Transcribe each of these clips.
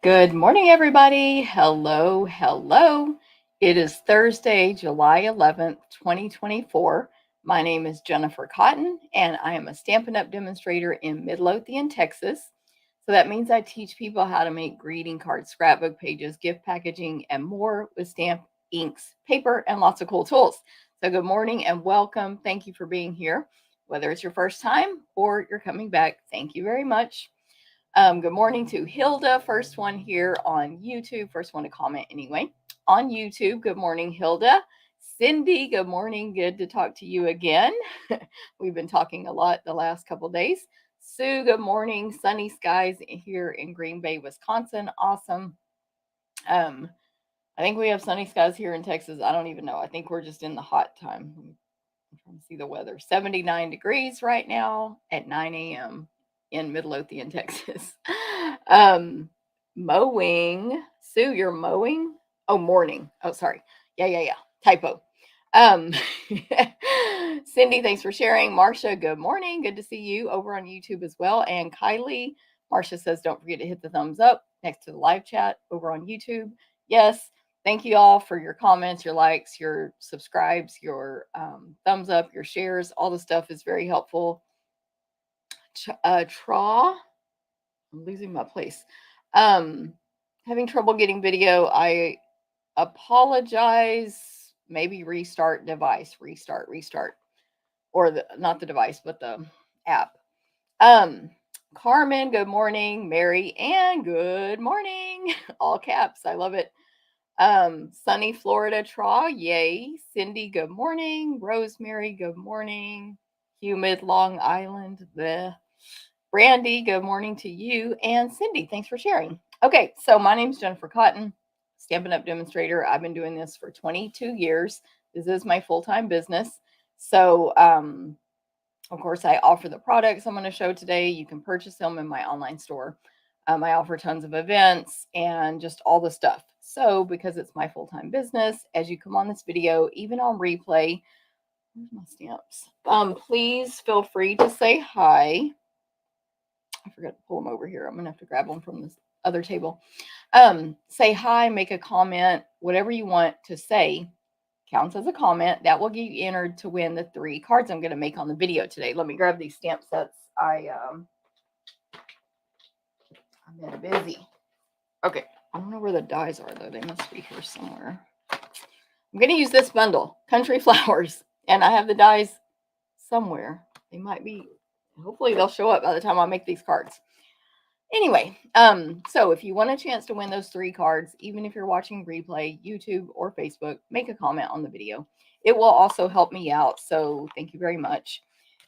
Good morning, everybody. Hello, hello. It is Thursday, July 11th, 2024. My name is Jennifer Cotton, and I am a Stampin' Up! Demonstrator in Midlothian, Texas. So that means I teach people how to make greeting cards, scrapbook pages, gift packaging, and more with stamp, inks, paper, and lots of cool tools. So good morning and welcome. Thank you for being here. Whether it's your first time or you're coming back, thank you very much. Good morning to Hilda, first one here on YouTube, first one to comment anyway. On YouTube, good morning, Hilda. Cindy, good morning. Good to talk to you again. We've been talking a lot the last couple days. Sue, good morning. Sunny skies here in Green Bay, Wisconsin. Awesome. Um, I think we have sunny skies here in Texas. I don't even know. I think we're just in the hot time. I'm trying to see the weather. 79 degrees right now at 9 a.m. in Midlothian, Texas. um, Mowing. Sue, you're mowing? Oh, morning. Oh, sorry. Yeah. Typo. Um, Cindy, thanks for sharing. Marcia, good morning. Good to see you over on YouTube as well. And Kylie, Marcia says, don't forget to hit the thumbs up next to the live chat over on YouTube. Yes, thank you all for your comments, your likes, your subscribes, your thumbs up, your shares. All the stuff is very helpful. Traw, I'm losing my place. Having trouble getting video. I apologize. Maybe restart device. Restart. Or not the device, but the app. Carmen, good morning. Mary, and good morning. All caps. I love it. Sunny Florida Traw, yay. Cindy, good morning. Rosemary, good morning. Humid Long Island, the Brandy, good morning to you. And Cindy, thanks for sharing. Okay, so my name's Jennifer Cotton, Stampin' Up! Demonstrator. I've been doing this for 22 years. This is my full-time business. So, of course, I offer the products I'm going to show today. You can purchase them in my online store. I offer tons of events and just all the stuff. So, because it's my full-time business, as you come on this video, even on replay, where's my stamps? Please feel free to say hi. I forgot to pull them over here. I'm going to have to grab them from this other table. Say hi, make a comment, whatever you want to say counts as a comment. That will get you entered to win the 3 cards I'm going to make on the video today. Let me grab these stamp sets. I've been busy. Okay, I don't know where the dies are though. They must be here somewhere. I'm going to use this bundle, Country Flowers, and I have the dies somewhere. They might be. Hopefully they'll show up by the time I make these cards. Anyway, so if you want a chance to win those 3 cards, even if you're watching replay, YouTube or Facebook, make a comment on the video. It will also help me out, so thank you very much.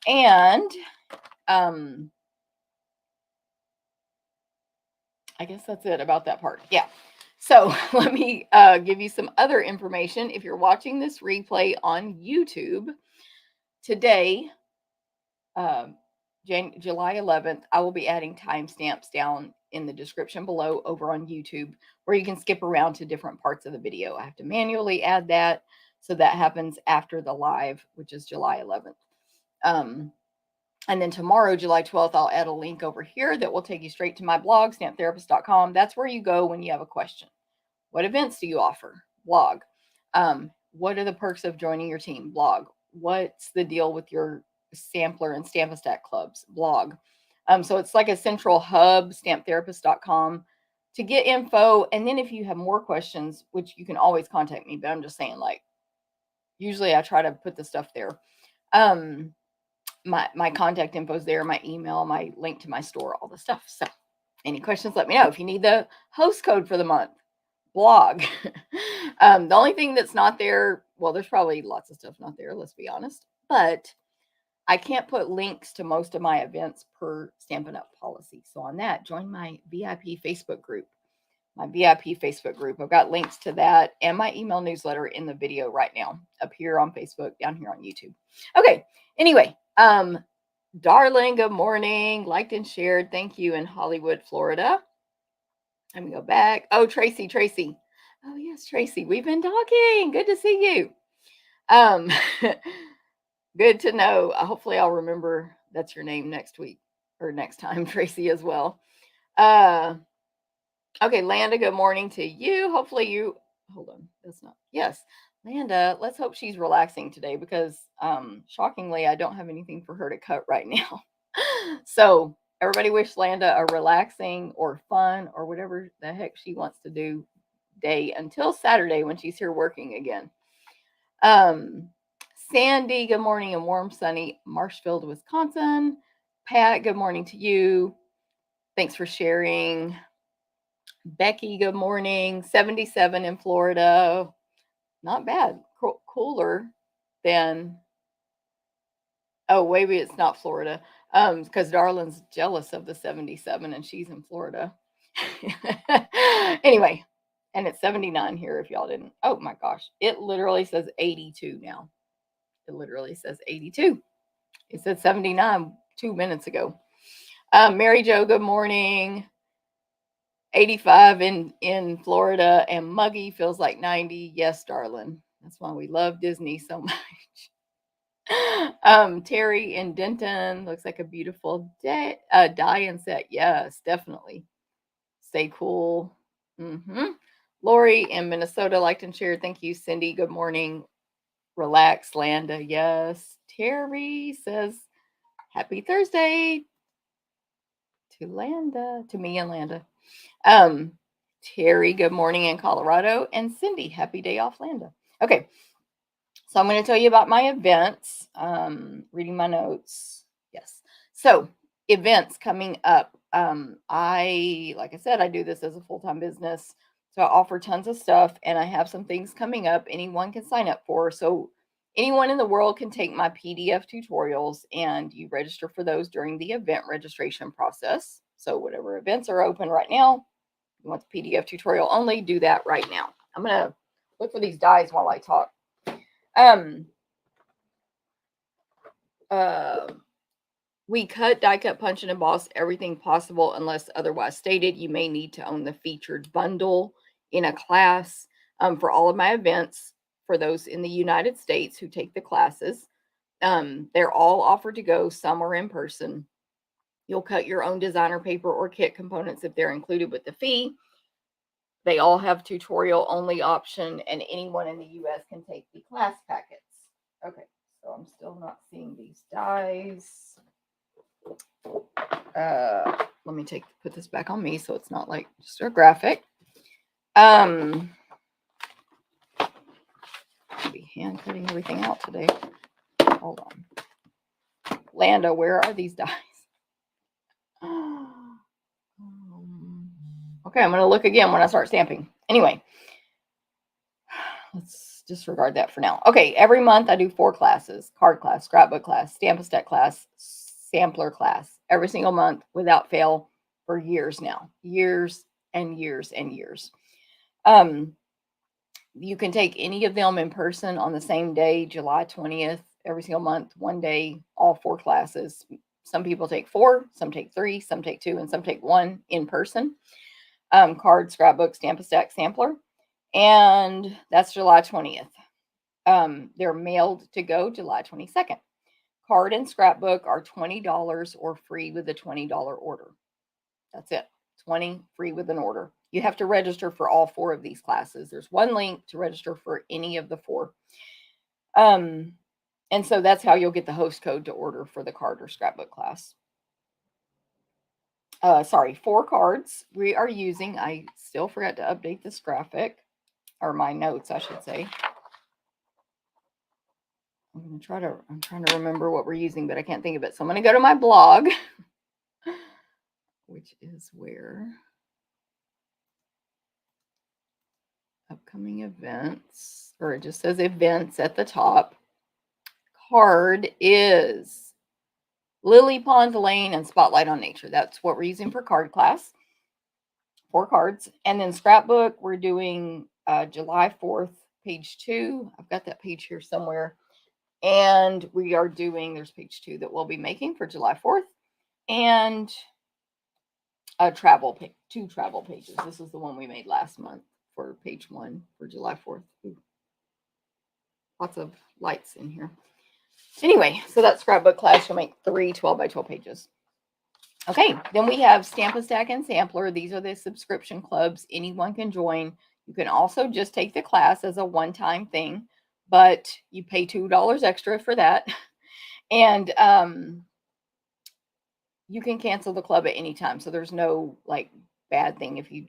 And I guess that's it about that part. Yeah. So let me give you some other information. If you're watching this replay on YouTube today, July 11th, I will be adding timestamps down in the description below over on YouTube where you can skip around to different parts of the video. I have to manually add that. So that happens after the live, which is July 11th. And then tomorrow, July 12th, I'll add a link over here that will take you straight to my blog, stamptherapist.com. That's where you go when you have a question. What events do you offer? Blog. What are the perks of joining your team? Blog. What's the deal with your sampler and Stamp-A-Stack clubs? Blog. So it's like a central hub, stamptherapist.com, to get info. And then if you have more questions, which you can always contact me, but I'm just saying, like, usually I try to put the stuff there. My contact info is there, my email, my link to my store, all the stuff. So any questions, let me know. If you need the host code for the month, blog. The only thing that's not there, well, there's probably lots of stuff not there, let's be honest, but I can't put links to most of my events per Stampin' Up! Policy. So on that, join my VIP Facebook group. I've got links to that and my email newsletter in the video right now, up here on Facebook, down here on YouTube. Okay, anyway, darling, good morning. Liked and shared. Thank you in Hollywood, Florida. Let me go back. Oh, Tracy. Oh, yes, Tracy. We've been talking. Good to see you. Good to know. Hopefully I'll remember that's your name next week or next time, Tracy, as well. Okay, Landa, good morning to you. Hopefully you, hold on, that's not, yes. Landa, let's hope she's relaxing today because shockingly, I don't have anything for her to cut right now. So everybody wish Landa a relaxing or fun or whatever the heck she wants to do day until Saturday when she's here working again. Sandy, good morning in warm, sunny Marshfield, Wisconsin. Pat, good morning to you. Thanks for sharing. Becky, good morning. 77 in Florida. Not bad. Cooler than, oh, maybe it's not Florida. Because Darlin's jealous of the 77 and she's in Florida. Anyway, and it's 79 here if y'all didn't. Oh my gosh. It literally says 82 now. It literally says 82. It said 79 2 minutes ago. Mary Jo, good morning. 85 in Florida and muggy feels like 90. Yes, darling. That's why we love Disney so much. Terry in Denton looks like a beautiful day. Dye and set. Yes, definitely. Stay cool. Lori in Minnesota liked and shared. Thank you, Cindy. Good morning. Relax, Landa. Yes. Terry says, happy Thursday to Landa, to me and Landa. Terry, good morning in Colorado. And Cindy, happy day off, Landa. Okay. So I'm going to tell you about my events. Reading my notes. Yes. So events coming up. Like I said, I do this as a full-time business. So I offer tons of stuff and I have some things coming up anyone can sign up for. So anyone in the world can take my PDF tutorials and you register for those during the event registration process. So whatever events are open right now, you want the PDF tutorial only, do that right now. I'm going to look for these dies while I talk. We cut, die cut, punch, and emboss everything possible unless otherwise stated. You may need to own the featured bundle in a class for all of my events for those in the United States who take the classes. They're all offered to go. Some are in person. You'll cut your own designer paper or kit components if they're included with the fee. They all have tutorial only option and anyone in the US can take the class packets. Okay, so I'm still not seeing these dies. Let me put this back on me so it's not like just a graphic. I'll be hand cutting everything out today. Hold on. Landa, where are these dies? Okay, I'm going to look again when I start stamping. Anyway, let's disregard that for now. Okay, every month I do 4 classes: card class, scrapbook class, Stamp-A-Stack class, sampler class, every single month without fail for years now. Years and years and years. You can take any of them in person on the same day, July 20th, every single month, one day, all 4 classes. Some people take 4, some take 3, some take 2, and some take 1 in person. Card, scrapbook, Stamp-A-Stack, sampler. And that's July 20th. They're mailed to go July 22nd. Card and scrapbook are $20 or free with a $20 order. That's it. 20 free with an order. You have to register for all 4 of these classes. There's one link to register for any of the 4. And so that's how you'll get the host code to order for the card or scrapbook class. 4 cards we are using. I still forgot to update this graphic, or my notes, I should say. I'm trying to remember what we're using, but I can't think of it. So I'm going to go to my blog, which is where upcoming events, or it just says events at the top. Card is Lily Pond Lane and Spotlight on Nature. That's what we're using for card class. 4 cards. And then scrapbook, we're doing July 4th, page 2. I've got that page here somewhere. And we are doing, there's page 2 that we'll be making for July 4th. And a travel page, 2 travel pages. This is the one we made last month for page 1 for July 4th. Ooh. Lots of lights in here. Anyway, so that scrapbook class, you'll make 3 12 by 12 pages. Okay, then we have Stamp-A-Stack and Sampler. These are the subscription clubs. Anyone can join. You can also just take the class as a one-time thing, but you pay $2 extra for that. And you can cancel the club at any time. So there's no like bad thing if you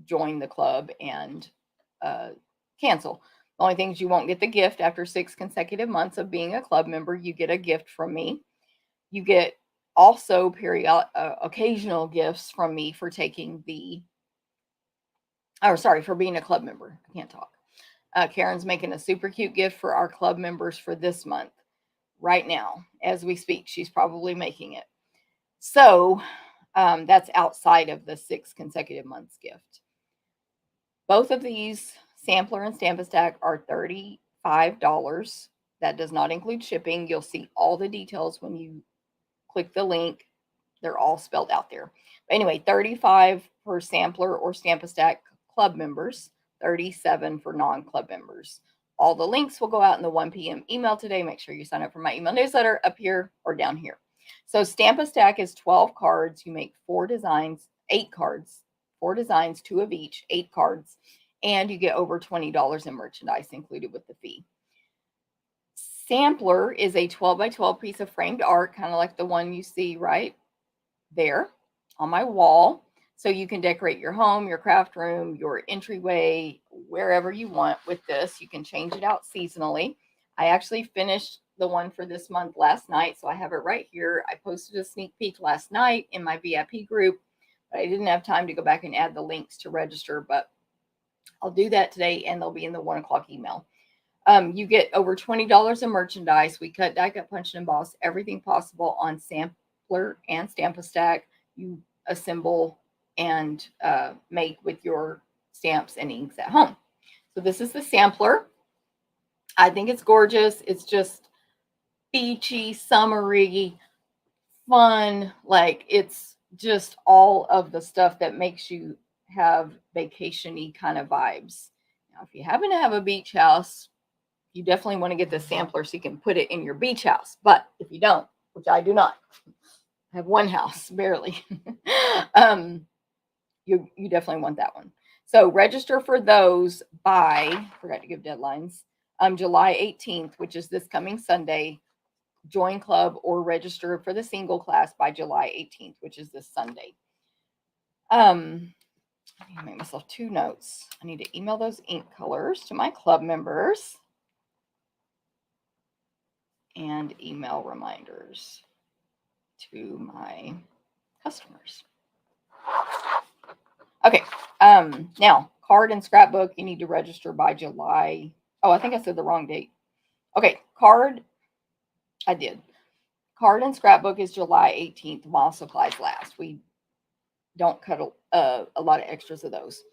join the club and cancel. The only thing is you won't get the gift after 6 consecutive months of being a club member. You get a gift from me. You get also occasional gifts from me for taking for being a club member. I can't talk. Karen's making a super cute gift for our club members for this month. Right now, as we speak, she's probably making it. So that's outside of the 6 consecutive months gift. Both of these, Sampler and Stamp-A-Stack, are $35. That does not include shipping. You'll see all the details when you click the link. They're all spelled out there. But anyway, $35 for Sampler or Stamp-A-Stack club members, $37 for non-club members. All the links will go out in the 1 p.m. email today. Make sure you sign up for my email newsletter up here or down here. So Stamp-A-Stack is 12 cards. You make 4 designs, 8 cards, 4 designs, 2 of each, 8 cards, and you get over $20 in merchandise included with the fee. Sampler is a 12 by 12 piece of framed art, kind of like the one you see right there on my wall. So you can decorate your home, your craft room, your entryway, wherever you want with this. You can change it out seasonally. I actually finished the one for this month last night, so I have it right here. I posted a sneak peek last night in my VIP group, but I didn't have time to go back and add the links to register, but I'll do that today, and they'll be in the 1 o'clock email. You get over $20 in merchandise. We cut, die cut, punch, and emboss everything possible on Sampler and Stamp-A-Stack. You assemble and make with your stamps and inks at home. So this is the Sampler. I think it's gorgeous. It's just beachy, summery, fun. Like it's just all of the stuff that makes you have vacation-y kind of vibes. Now, if you happen to have a beach house, you definitely want to get the Sampler so you can put it in your beach house. But if you don't, which I do not, I have one house, barely, you definitely want that one. So register for those by, forgot to give deadlines, July 18th, which is this coming Sunday. Join club or register for the single class by July 18th, which is this Sunday. I need to make myself 2 notes. I need to email those ink colors to my club members and email reminders to my customers. Okay. Now, card and scrapbook, you need to register by July. Oh, I think I said the wrong date. Okay, card, I did. Card and scrapbook is July 18th while supplies last. We don't cut a lot of extras of those.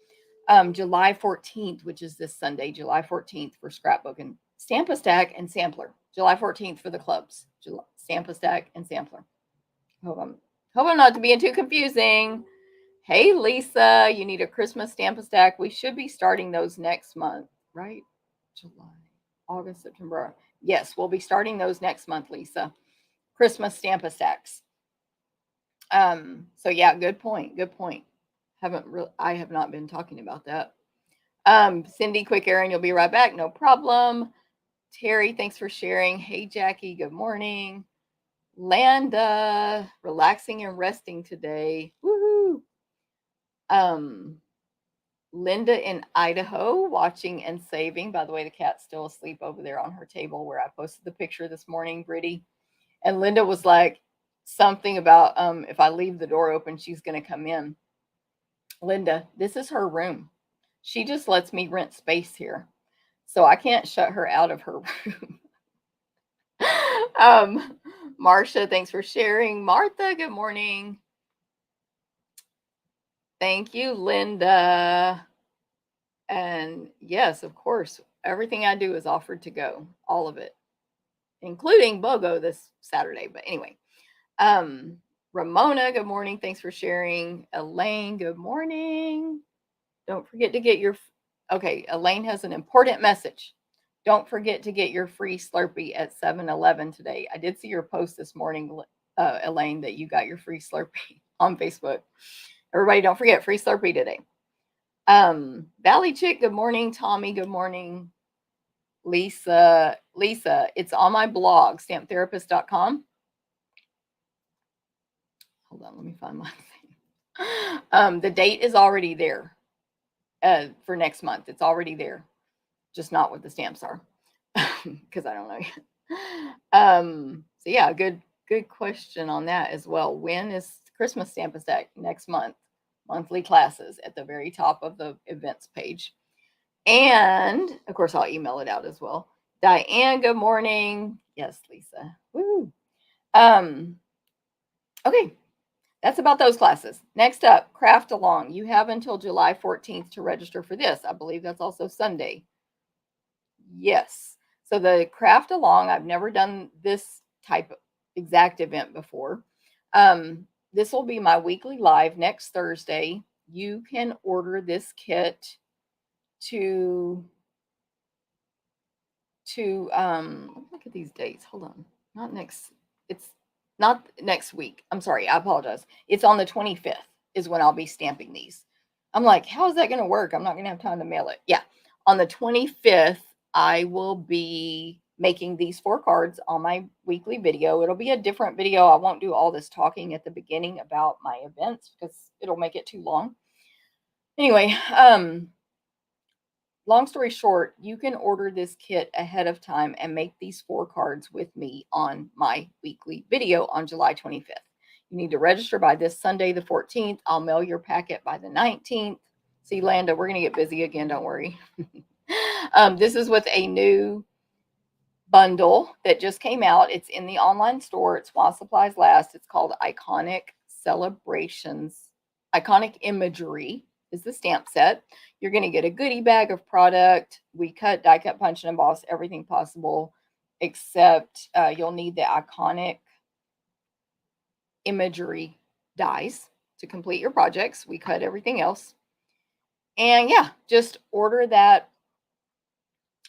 July 14th, which is this Sunday, July 14th for scrapbook and Stamp-A-Stack and Sampler. July 14th for the clubs. Stamp-A-Stack and Sampler. Hope I'm not being too confusing. Hey, Lisa, you need a Christmas Stamp-A-Stack. We should be starting those next month, right? July, August, September. Yes, we'll be starting those next month, Lisa. Christmas Stamp-A-Stacks. So yeah, good point. Good point. I have not been talking about that. Cindy, quick errand, you'll be right back. No problem. Terry, thanks for sharing. Hey, Jackie, good morning. Landa, relaxing and resting today. Woohoo. Linda in Idaho, watching and saving. By the way, the cat's still asleep over there on her table where I posted the picture this morning, Brittany. And Linda was like something about if I leave the door open, she's going to come in. Linda, this is her room. She just lets me rent space here. So I can't shut her out of her room. Marcia, thanks for sharing. Martha, good morning. Thank you, Linda. And yes, of course, everything I do is offered to go, all of it, including BOGO this Saturday. But anyway, Ramona, good morning. Thanks for sharing. Elaine, good morning. Don't forget to get your, okay, Elaine has an important message. Don't forget to get your free Slurpee at 7-Eleven today. I did see your post this morning, Elaine, that you got your free Slurpee. on Facebook. Everybody, don't forget, free Slurpee today. Valley Chick, good morning. Tommy, good morning. Lisa, it's on my blog, stamptherapist.com. Hold on, let me find my thing. The date is already there for next month. It's already there, just not what the stamps are because I don't know yet. So yeah, good question on that as well. When is Christmas Stamp Stack? Next month. Monthly classes at the very top of the events page. And of course, I'll email it out as well. Diane, good morning. Yes, Lisa. Woo. Okay, that's about those classes. Next up, Craft Along. You have until July 14th to register for this. I believe that's also Sunday. Yes. So the Craft Along, I've never done this type of exact event before. This will be my weekly live next Thursday. You can order this kit to look at these dates. Hold on. It's not next week. I'm sorry. I apologize. It's on the 25th is when I'll be stamping these. I'm like, how is that going to work? I'm not going to have time to mail it. Yeah. On the 25th, I will be making these 4 cards on my weekly video. It'll be a different video. I won't do all this talking at the beginning about my events because it'll make it too long. Anyway, long story short, you can order this kit ahead of time and make these 4 cards with me on my weekly video on July 25th. You need to register by this Sunday, the 14th. I'll mail your packet by the 19th. See, Landa, we're going to get busy again. Don't worry. This is with a new bundle that just came out. It's in the online store. It's while supplies last. It's called Iconic Celebrations, Iconic Imagery is the stamp set. You're going to get a goodie bag of product. We cut, die cut, punch, and emboss everything possible, except you'll need the iconic imagery dies to complete your projects. We cut everything else. And yeah, just order that.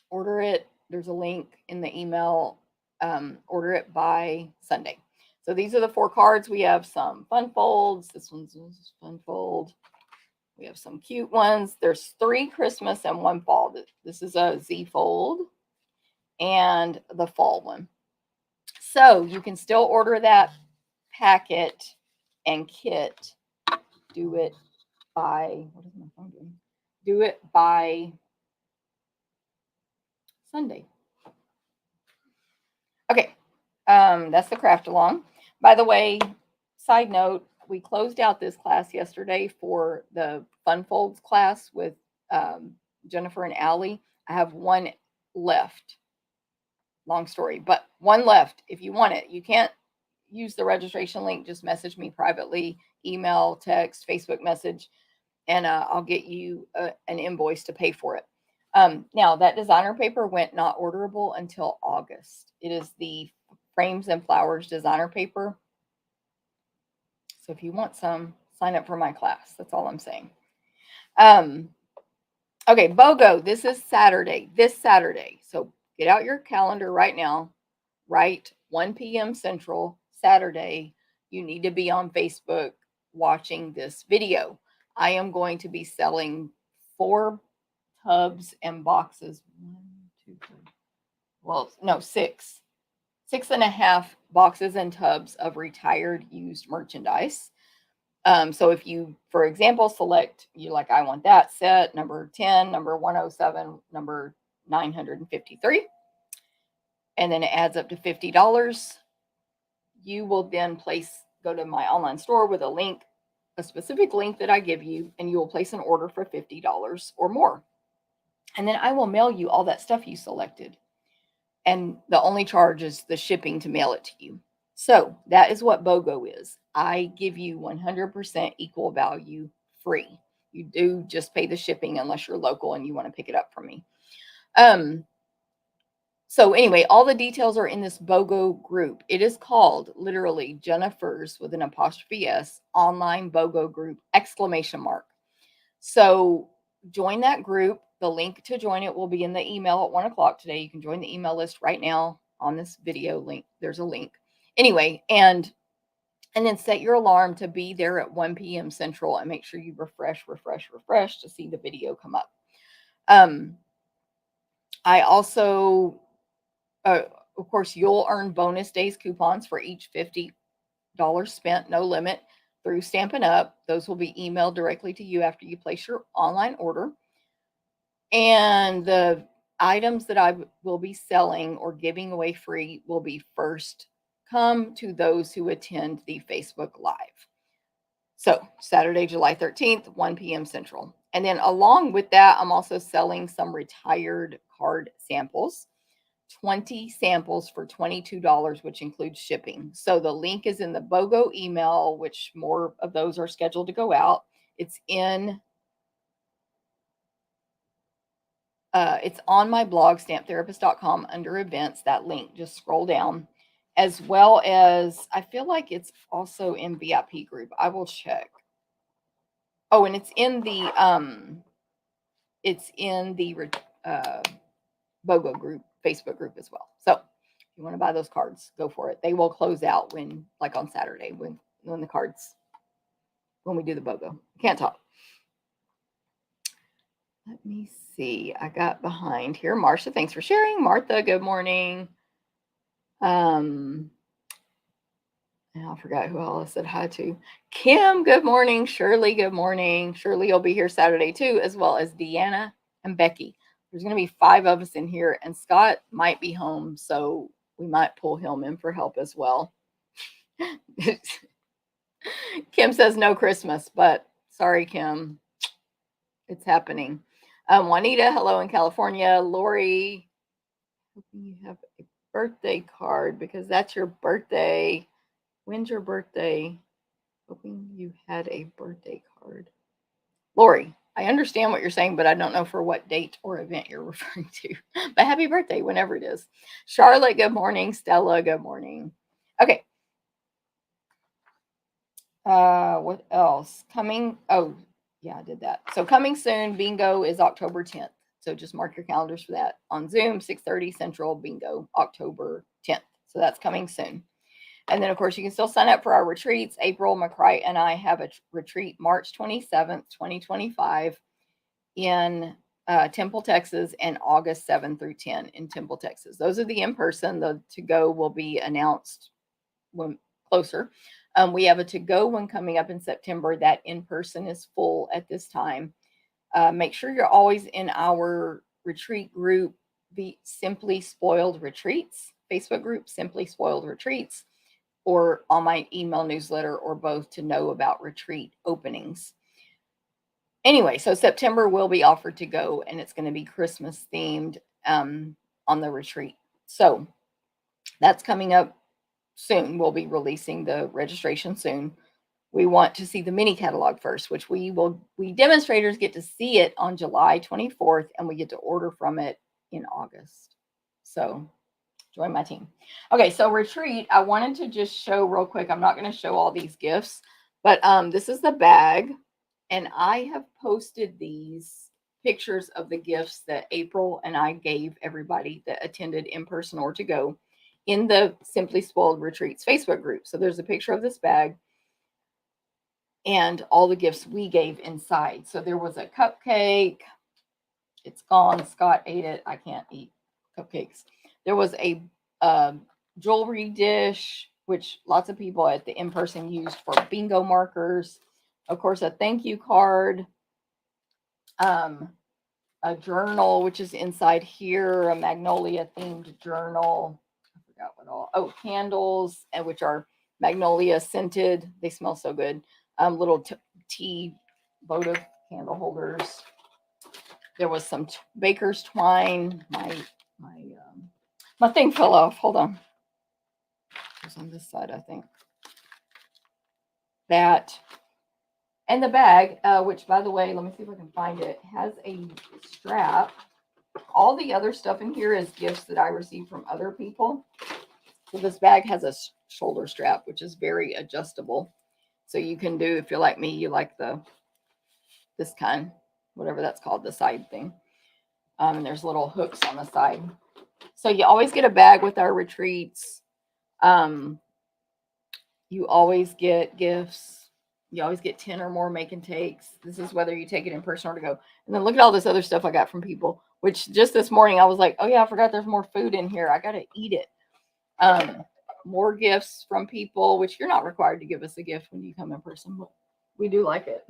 Order it. There's a link in the email. Order it by Sunday. So these are the 4 cards. We have some fun folds. This one's a fun fold. We have some cute ones. There's 3 Christmas and 1 fall. This is a Z fold and the fall one. So you can still order that packet and kit. Do it by, what is my phone doing? Do it by Sunday. Okay, that's the Craft Along. By the way, side note, we closed out this class yesterday for the Fun Folds class with Jennifer and Allie. I have 1 left. Long story, but 1 left. If you want it, you can't use the registration link. Just message me privately, email, text, Facebook message, and I'll get you an invoice to pay for it. Now, that designer paper went not orderable until August. It is the Frames and Flowers designer paper. So if you want some, sign up for my class. That's all I'm saying. Okay, BOGO, this is Saturday, this Saturday. So get out your calendar right now, right? 1 p.m. Central, Saturday. You need to be on Facebook watching this video. I am going to be selling 4 tubs and boxes. 1, 2, 3. Well, no, 6. 6.5 boxes and tubs of retired used merchandise. So if you, for example, select, you like, I want that set, number 10, number 107, number 953, and then it adds up to $50. You will then go to my online store with a link, a specific link that I give you, and you will place an order for $50 or more. And then I will mail you all that stuff you selected. And the only charge is the shipping to mail it to you. So that is what BOGO is. I give you 100% equal value free. You do just pay the shipping unless you're local and you want to pick it up from me. So anyway, all the details are in this BOGO group. It is called literally Jennifer's with an apostrophe S online BOGO group ! So join that group. The link to join it will be in the email at 1 o'clock today. You can join the email list right now on this video link. There's a link. Anyway, and And then set your alarm to be there at 1 p.m. Central and make sure you refresh to see the video come up. I also, of course, you'll earn bonus days coupons for each $50 spent, no limit, through Stampin' Up. Those will be emailed directly to you after you place your online order. And the items that I will be selling or giving away free will be first come to those who attend the Facebook Live. So Saturday, July 13th, 1 p.m. Central. And then along with that, I'm also selling some retired card samples. 20 samples for $22, which includes shipping. So the link is in the BOGO email, which more of those are scheduled to go out. It's on my blog, stamptherapist.com, under events. That link, just scroll down. As well as, I feel like it's also in VIP group. I will check. Oh, and it's in the BOGO group, Facebook group as well. So if you want to buy those cards, go for it. They will close out on Saturday, when we do the BOGO. Can't talk. Let me see. I got behind here. Marcia, thanks for sharing. Martha, good morning. And I forgot who all I said hi to. Kim, good morning. Shirley, good morning. Shirley will be here Saturday too, as well as Deanna and Becky. There's going to be 5 of us in here, and Scott might be home, so we might pull him in for help as well. Kim says no Christmas, but sorry, Kim. It's happening. Juanita, hello in California. Lori, hoping you have a birthday card because that's your birthday. When's your birthday? Hoping you had a birthday card. Lori, I understand what you're saying, but I don't know for what date or event you're referring to. But happy birthday, whenever it is. Charlotte, good morning. Stella, good morning. Okay. What else? Coming. Oh, yeah, I did that. So coming soon, bingo is October 10th. So just mark your calendars for that. On Zoom, 6:30 Central, bingo, October 10th. So that's coming soon. And then, of course, you can still sign up for our retreats. April McCray and I have a retreat March 27th, 2025 in Temple, Texas, and August 7 through 10 in Temple, Texas. Those are the in-person. The to-go will be announced when closer. We have a to-go one coming up in September. That in-person is full at this time. Make sure you're always in our retreat group, the Simply Spoiled Retreats, Facebook group, Simply Spoiled Retreats, or on my email newsletter, or both, to know about retreat openings. Anyway, so September will be offered to go, and it's going to be Christmas themed on the retreat. So that's coming up soon. We'll be releasing the registration soon. We want to see the mini catalog first, which we demonstrators get to see it on July 24th, and we get to order from it in August. So join my team. Okay, so retreat, I wanted to just show real quick. I'm not going to show all these gifts, but this is the bag, and I have posted these pictures of the gifts that April and I gave everybody that attended in person or to go in the Simply Spoiled Retreats Facebook group. So there's a picture of this bag and all the gifts we gave inside. So there was a cupcake. It's gone. Scott ate it. I can't eat cupcakes. There was a jewelry dish, which lots of people at the in-person used for bingo markers. Of course, a thank you card, a journal, which is inside here, a magnolia themed journal. I forgot what all. Oh, candles, and which are magnolia scented. They smell so good. Little tea votive candle holders. There was some baker's twine. My thing fell off. Hold on. It was on this side, I think. That. And the bag, which, by the way, let me see if I can find it, has a strap. All the other stuff in here is gifts that I received from other people. So this bag has a shoulder strap, which is very adjustable. So you can do, if you're like me, you like this kind, whatever that's called, the side thing. And there's little hooks on the side. So you always get a bag with our retreats. You always get gifts. You always get 10 or more make and takes. This is whether you take it in person or to go. And then look at all this other stuff I got from people, which just this morning I was like, oh yeah, I forgot there's more food in here. I got to eat it. More gifts from people, which you're not required to give us a gift when you come in person, but we do like it.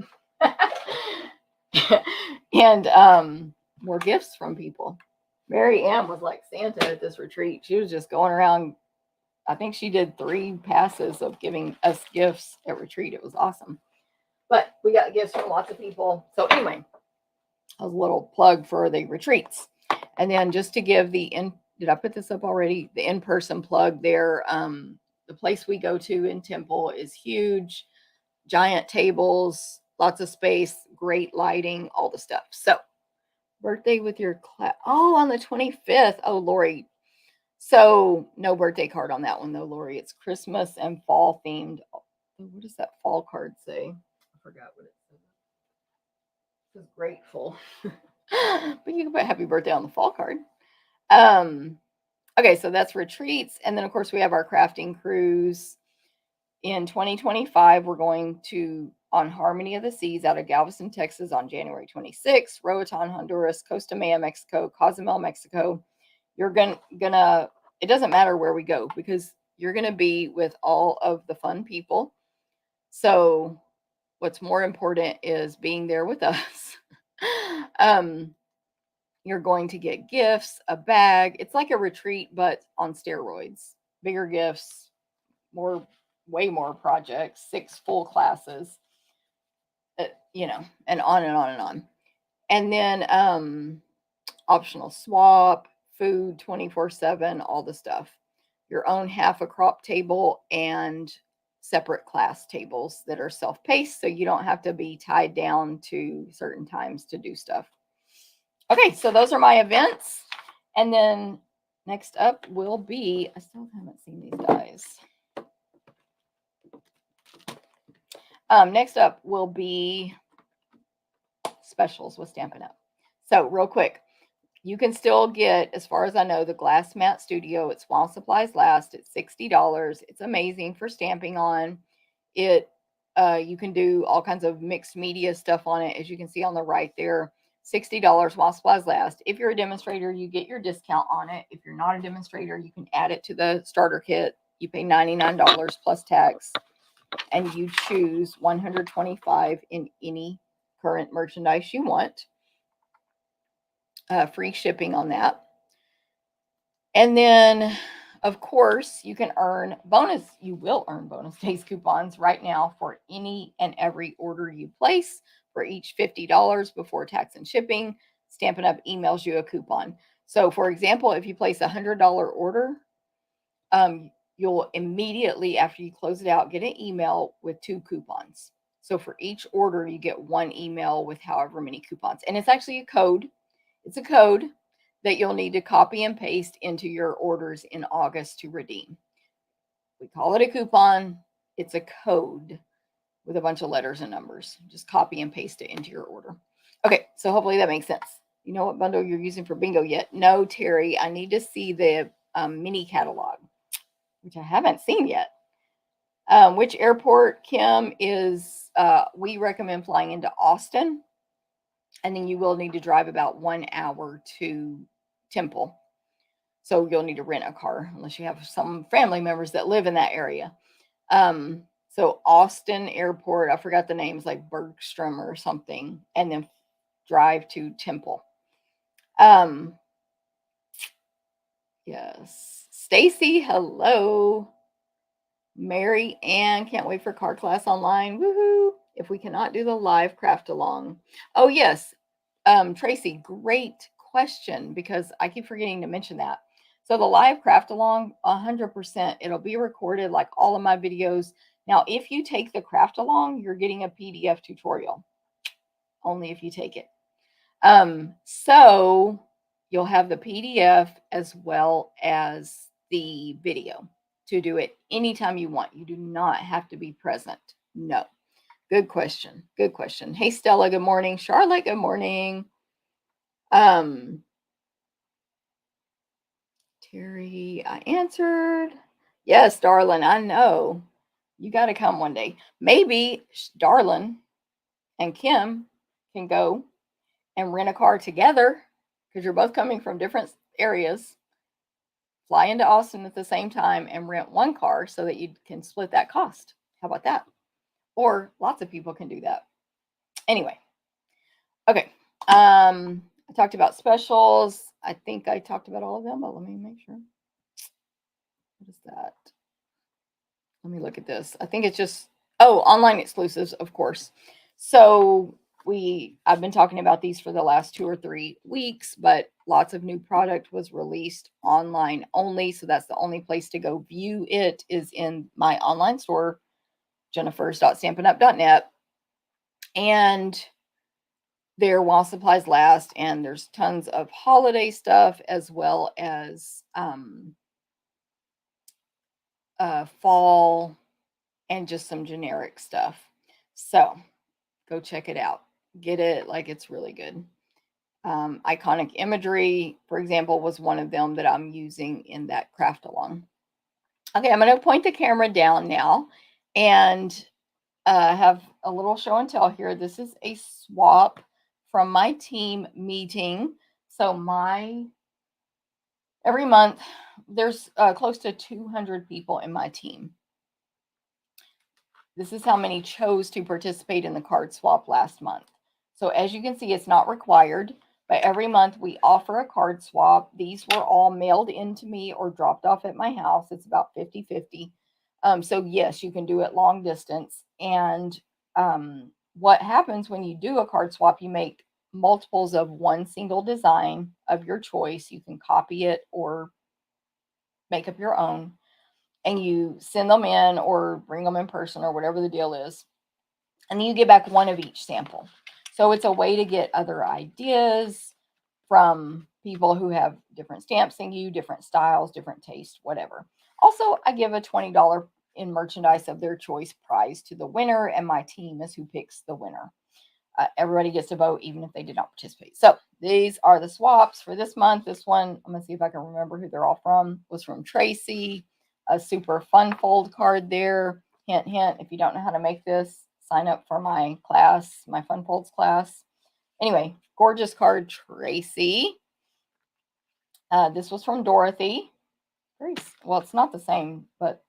And more gifts from people. Mary Ann was like Santa at this retreat. She was just going around. I think she did 3 passes of giving us gifts at retreat. It was awesome. But we got gifts from lots of people. So anyway, a little plug for the retreats. And then just to give did I put this up already? The in-person plug there. The place we go to in Temple is huge, giant tables, lots of space, great lighting, all the stuff. So birthday with your class. Oh, on the 25th. Oh, Lori. So no birthday card on that one though, Lori. It's Christmas and fall themed. What does that fall card say? I forgot what it says. It says grateful. But you can put happy birthday on the fall card. Okay, so that's retreats. And then of course we have our crafting cruise. In 2025, we're going on Harmony of the Seas out of Galveston, Texas on January 26th, Roatan, Honduras, Costa Maya, Mexico, Cozumel, Mexico. You're gonna it doesn't matter where we go because you're gonna be with all of the fun people. So what's more important is being there with us. You're going to get gifts, a bag. It's like a retreat, but on steroids. Bigger gifts, way more projects, 6 full classes, and on and on and on. And then optional swap, food 24/7, all the stuff. Your own half a crop table and separate class tables that are self-paced so you don't have to be tied down to certain times to do stuff. Okay, so those are my events. And then next up will be, I still haven't seen these dies. Next up will be specials with Stampin' Up. So real quick, you can still get, as far as I know, the Glass Mat Studio. It's while supplies last. It's $60. It's amazing for stamping on. You can do all kinds of mixed media stuff on it, as you can see on the right there. $60 while supplies last. If you're a demonstrator, you get your discount on it. If you're not a demonstrator, you can add it to the starter kit. You pay $99 plus tax, and you choose 125 in any current merchandise you want. Free shipping on that. And then, of course, you will earn bonus days coupons right now for any and every order you place. For each $50 before tax and shipping, Stampin' Up! Emails you a coupon. So, for example, if you place a $100 order, you'll immediately, after you close it out, get an email with 2 coupons. So for each order, you get 1 email with however many coupons. And it's actually a code. It's a code that you'll need to copy and paste into your orders in August to redeem. We call it a coupon. It's a code with a bunch of letters and numbers. Just copy and paste it into your order. Okay, so hopefully that makes sense. You know what bundle you're using for bingo yet? No, Terry, I need to see the mini catalog, which I haven't seen yet. Which airport, Kim, is we recommend flying into Austin, and then you will need to drive about 1 hour to Temple. So you'll need to rent a car unless you have some family members that live in that area. So Austin Airport, I forgot the names, like Bergstrom or something, and then drive to Temple. Yes. Stacy, hello. Mary Ann, can't wait for card class online. Woohoo! If we cannot do the live craft along. Oh, yes. Tracy, great question, because I keep forgetting to mention that. So the live craft along, 100%, it'll be recorded like all of my videos. Now, if you take the craft along, you're getting a PDF tutorial. Only if you take it. So you'll have the PDF as well as the video to do it anytime you want. You do not have to be present. No. Good question. Good question. Hey, Stella, good morning. Charlotte, good morning. Terry, I answered. Yes, darling, I know. You got to come one day. Maybe Darlin and Kim can go and rent a car together because you're both coming from different areas. Fly into Austin at the same time and rent one car so that you can split that cost. How about that? Or lots of people can do that. Anyway, okay. I talked about specials. I think I talked about all of them, but let me make sure. What is that? Let me look at this. I think it's just, oh, online exclusives, of course. So I've been talking about these for the last 2 or 3 weeks, but lots of new product was released online only. So that's the only place to go view it is in my online store, jennifers.stampinup.net. And there while supplies last, and there's tons of holiday stuff as well as fall and just some generic stuff. So go check it out. Get it, like it's really good. Iconic imagery, for example, was one of them that I'm using in that craft along. Okay, I'm going to point the camera down now and have a little show and tell here. This is a swap from my team meeting. So every month there's close to 200 people in my team. This is how many chose to participate in the card swap last month. So as you can see, it's not required, but every month we offer a card swap. These were all mailed into me or dropped off at my house. It's about 50-50. So yes, you can do it long distance. And what happens when you do a card swap, you make multiples of one single design of your choice. You can copy it or make up your own, and you send them in or bring them in person or whatever the deal is. And then you get back one of each sample. So it's a way to get other ideas from people who have different stamps than you, different styles, different tastes, whatever. Also, I give a $20 in merchandise of their choice prize to the winner, and my team is who picks the winner. Everybody gets to vote, even if they did not participate. So these are the swaps for this month. This one, I'm going to see if I can remember who they're all from, was from Tracy. A super fun fold card there. Hint, hint, if you don't know how to make this, sign up for my class, my fun folds class. Anyway, gorgeous card, Tracy. This was from Dorothy. Well, it's not the same, but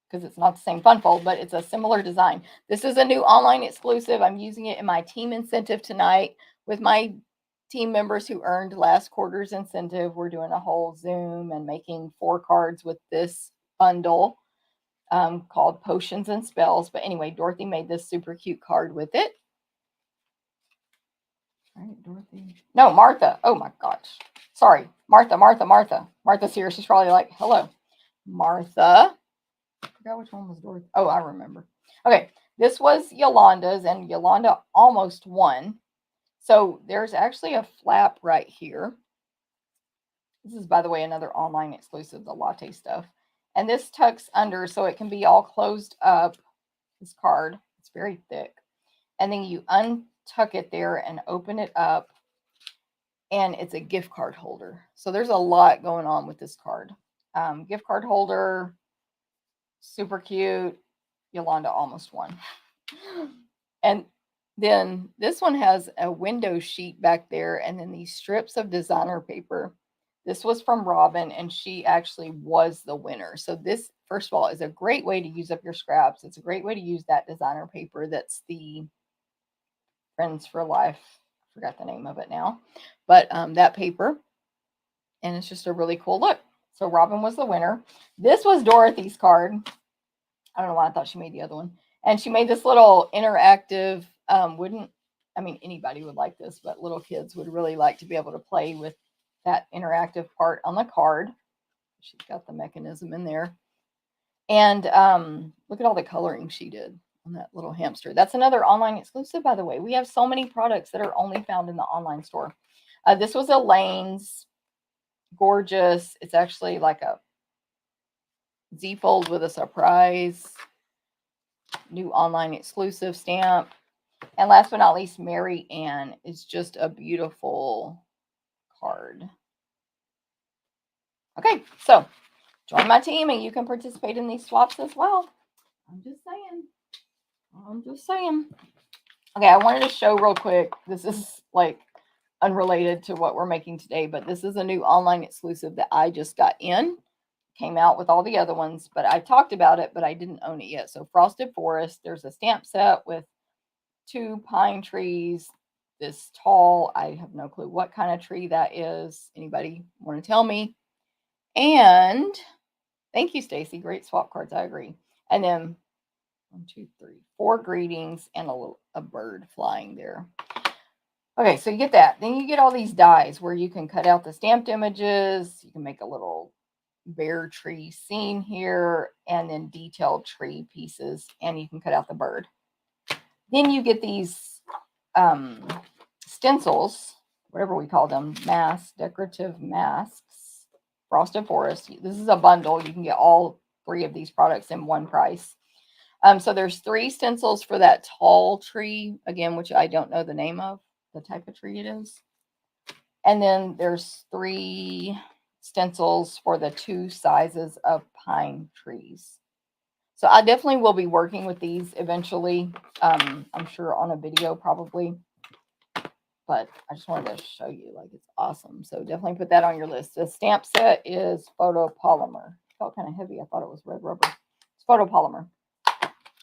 because it's not the same fun fold, but it's a similar design. This is a new online exclusive. I'm using it in my team incentive tonight with my team members who earned last quarter's incentive. We're doing a whole Zoom and making 4 cards with this bundle called Potions and Spells. But anyway, Dorothy made this super cute card with it. All right, Dorothy. No, Martha. Oh my gosh. Sorry. Martha. Martha's here. She's probably like, hello. Martha. I forgot which one was Dorothy. Oh, I remember. Okay. This was Yolanda's, and Yolanda almost won. So there's actually a flap right here. This is, by the way, another online exclusive, the latte stuff. And this tucks under so it can be all closed up. This card, it's very thick. And then you untuck it there and open it up. And it's a gift card holder. So there's a lot going on with this card. Gift card holder, super cute. Yolanda almost won. And then this one has a window sheet back there and then these strips of designer paper. This was from Robin, and she actually was the winner. So this, first of all, is a great way to use up your scraps. It's a great way to use that designer paper. That's the Friends for Life. I forgot the name of it now. But that paper. And it's just a really cool look. So Robin was the winner. This was Dorothy's card. I don't know why I thought she made the other one. And she made this little interactive, anybody would like this, but little kids would really like to be able to play with that interactive part on the card. She's got the mechanism in there. And look at all the coloring she did on that little hamster. That's another online exclusive, by the way. We have so many products that are only found in the online store. This was Elaine's. Gorgeous. It's actually like a Z-fold with a surprise. New online exclusive stamp. And last but not least, Mary Ann is just a beautiful card. Okay, so join my team and you can participate in these swaps as well. I'm just saying. I'm just saying. Okay, I wanted to show real quick. This is like unrelated to what we're making today, but this is a new online exclusive that I just got in. Came out with all the other ones, but I talked about it, but I didn't own it yet. So Frosted Forest, there's a stamp set with 2 pine trees, this tall, I have no clue what kind of tree that is. Anybody want to tell me? And thank you, Stacy. Great swap cards. I agree. And then 1, 2, 3, 4 greetings and a bird flying there. Okay, so you get that. Then you get all these dies where you can cut out the stamped images. You can make a little bare tree scene here and then detailed tree pieces, and you can cut out the bird. Then you get these stencils, whatever we call them, decorative masks, Frosted Forest. This is a bundle. You can get all 3 of these products in one price. So there's 3 stencils for that tall tree, again, which I don't know the name of, the type of tree it is. And then there's 3 stencils for the 2 sizes of pine trees. So I definitely will be working with these eventually. I'm sure on a video probably. But I just wanted to show you, like, it's awesome. So definitely put that on your list. The stamp set is photopolymer. It felt kind of heavy. I thought it was red rubber. It's photopolymer.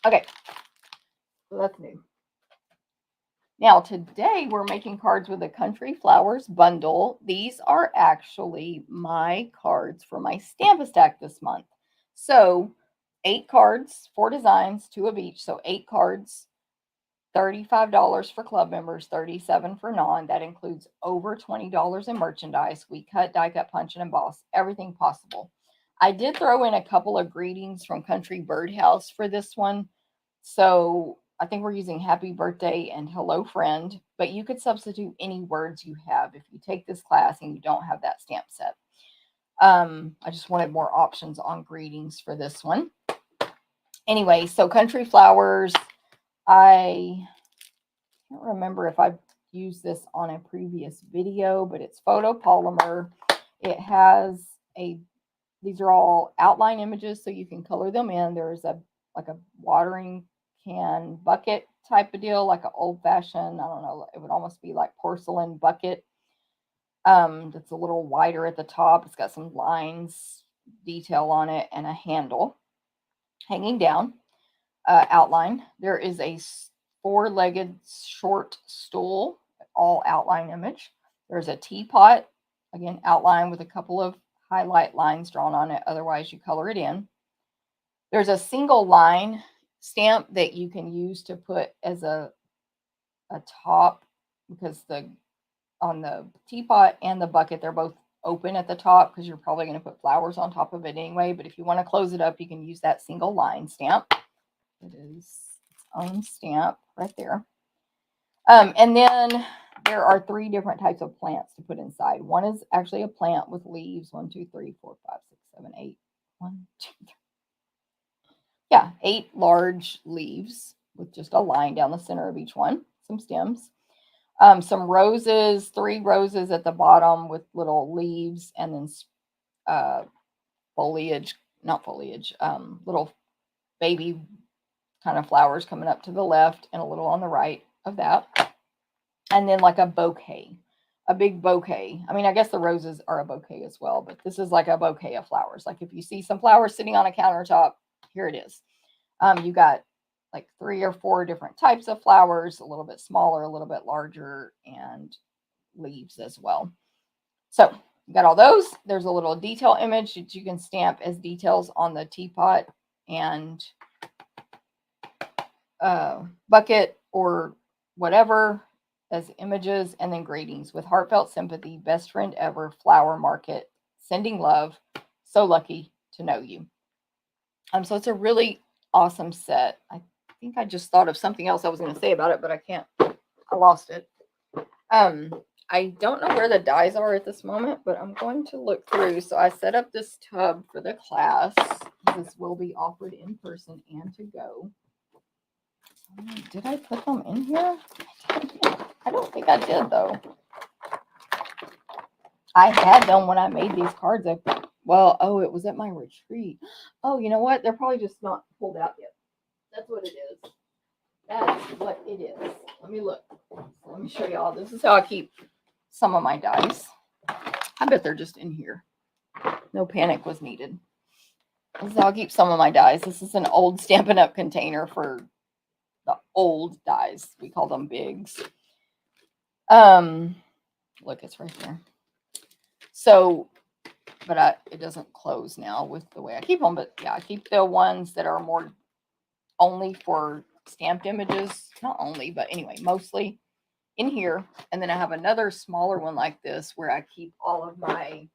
Okay. So that's new. Now, today we're making cards with a Country Flowers bundle. These are actually my cards for my Stamp-A-Stack this month. So 8 cards, 4 designs, 2 of each. So 8 cards, $35 for club members, $37 for non. That includes over $20 in merchandise. We cut, die cut, punch, and emboss, everything possible. I did throw in a couple of greetings from Country Birdhouse for this one. So I think we're using happy birthday and hello friend, but you could substitute any words you have if you take this class and you don't have that stamp set. I just wanted more options on greetings for this one. Anyway, so Country Flowers, I can't remember if I've used this on a previous video, but it's photopolymer. It has these are all outline images, so you can color them in. There's like a watering can bucket type of deal, like an old-fashioned, I don't know, it would almost be like porcelain bucket. That's a little wider at the top. It's got some lines, detail on it, and a handle hanging down. Outline. There is a 4-legged short stool, all outline image. There's a teapot, again, outline with a couple of highlight lines drawn on it. Otherwise, you color it in. There's a single line stamp that you can use to put as a top, because on the teapot and the bucket, they're both open at the top because you're probably going to put flowers on top of it anyway. But if you want to close it up, you can use that single line stamp. It is its own stamp right there. And then there are 3 different types of plants to put inside. One is actually a plant with leaves. 1, 2, 3, 4, 5, 6, 7, 8. 1, 2, 3. Yeah, 8 large leaves with just a line down the center of each one. Some stems. Some roses, 3 roses at the bottom with little leaves, and then foliage, not foliage, little baby kind of flowers coming up to the left and a little on the right of that. And then like a bouquet, a big bouquet. I mean, I guess the roses are a bouquet as well, but this is like a bouquet of flowers. Like if you see some flowers sitting on a countertop, here it is. You got like 3 or 4 different types of flowers, a little bit smaller, a little bit larger, and leaves as well. So you got all those. There's a little detail image that you can stamp as details on the teapot and bucket or whatever as images, and then greetings with heartfelt sympathy, best friend ever, flower market, sending love, so lucky to know you. So it's a really awesome set. I think I just thought of something else I was going to say about it, but I can't. I lost it. I don't know where the dies are at this moment, but I'm going to look through. So I set up this tub for the class. This will be offered in person and to go. Did I put them in here? I don't think I did, though. I had them when I made these cards. It was at my retreat. Oh, you know what? They're probably just not pulled out yet. That's what it is. That's what it is. Let me look. Let me show y'all. This is how I keep some of my dies. I bet they're just in here. No panic was needed. This is how I keep some of my dies. This is an old Stampin' Up container for the old dies. We call them bigs. Look, it's right there. So, but it doesn't close now with the way I keep them. But yeah, I keep the ones that are more only for stamped images. Not only, but anyway, mostly in here. And then I have another smaller one like this where I keep all of my,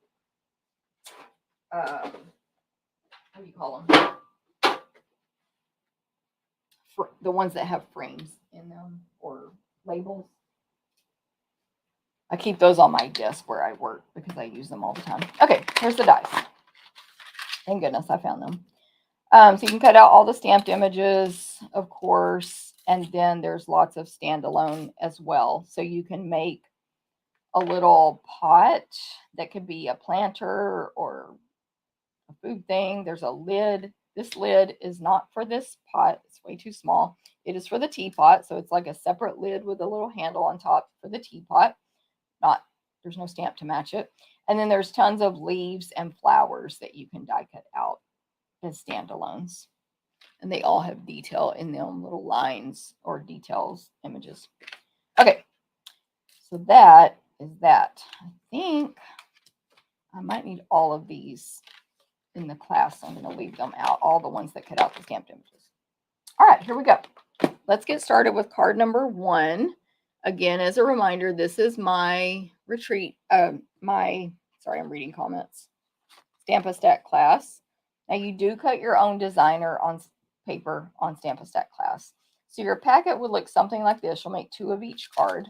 what do you call them? The ones that have frames in them or labels. I keep those on my desk where I work because I use them all the time. Okay, here's the dies. Thank goodness I found them. So you can cut out all the stamped images, of course, and then there's lots of standalone as well. So you can make a little pot that could be a planter or a food thing. There's a lid. This lid is not for this pot. It's way too small. It is for the teapot. So it's like a separate lid with a little handle on top for the teapot. There's no stamp to match it. And then there's tons of leaves and flowers that you can die cut out as standalones. And they all have detail in them, little lines or details, images. Okay, so that is that. I think I might need all of these in the class. I'm going to leave them out, all the ones that cut out the stamped images. All right, here we go. Let's get started with card number 1. Again, as a reminder, this is my retreat, I'm reading comments, Stamp-A-Stack class. Now, you do cut your own designer on paper on Stamp-A-Stack class. So your packet would look something like this. You'll make 2 of each card.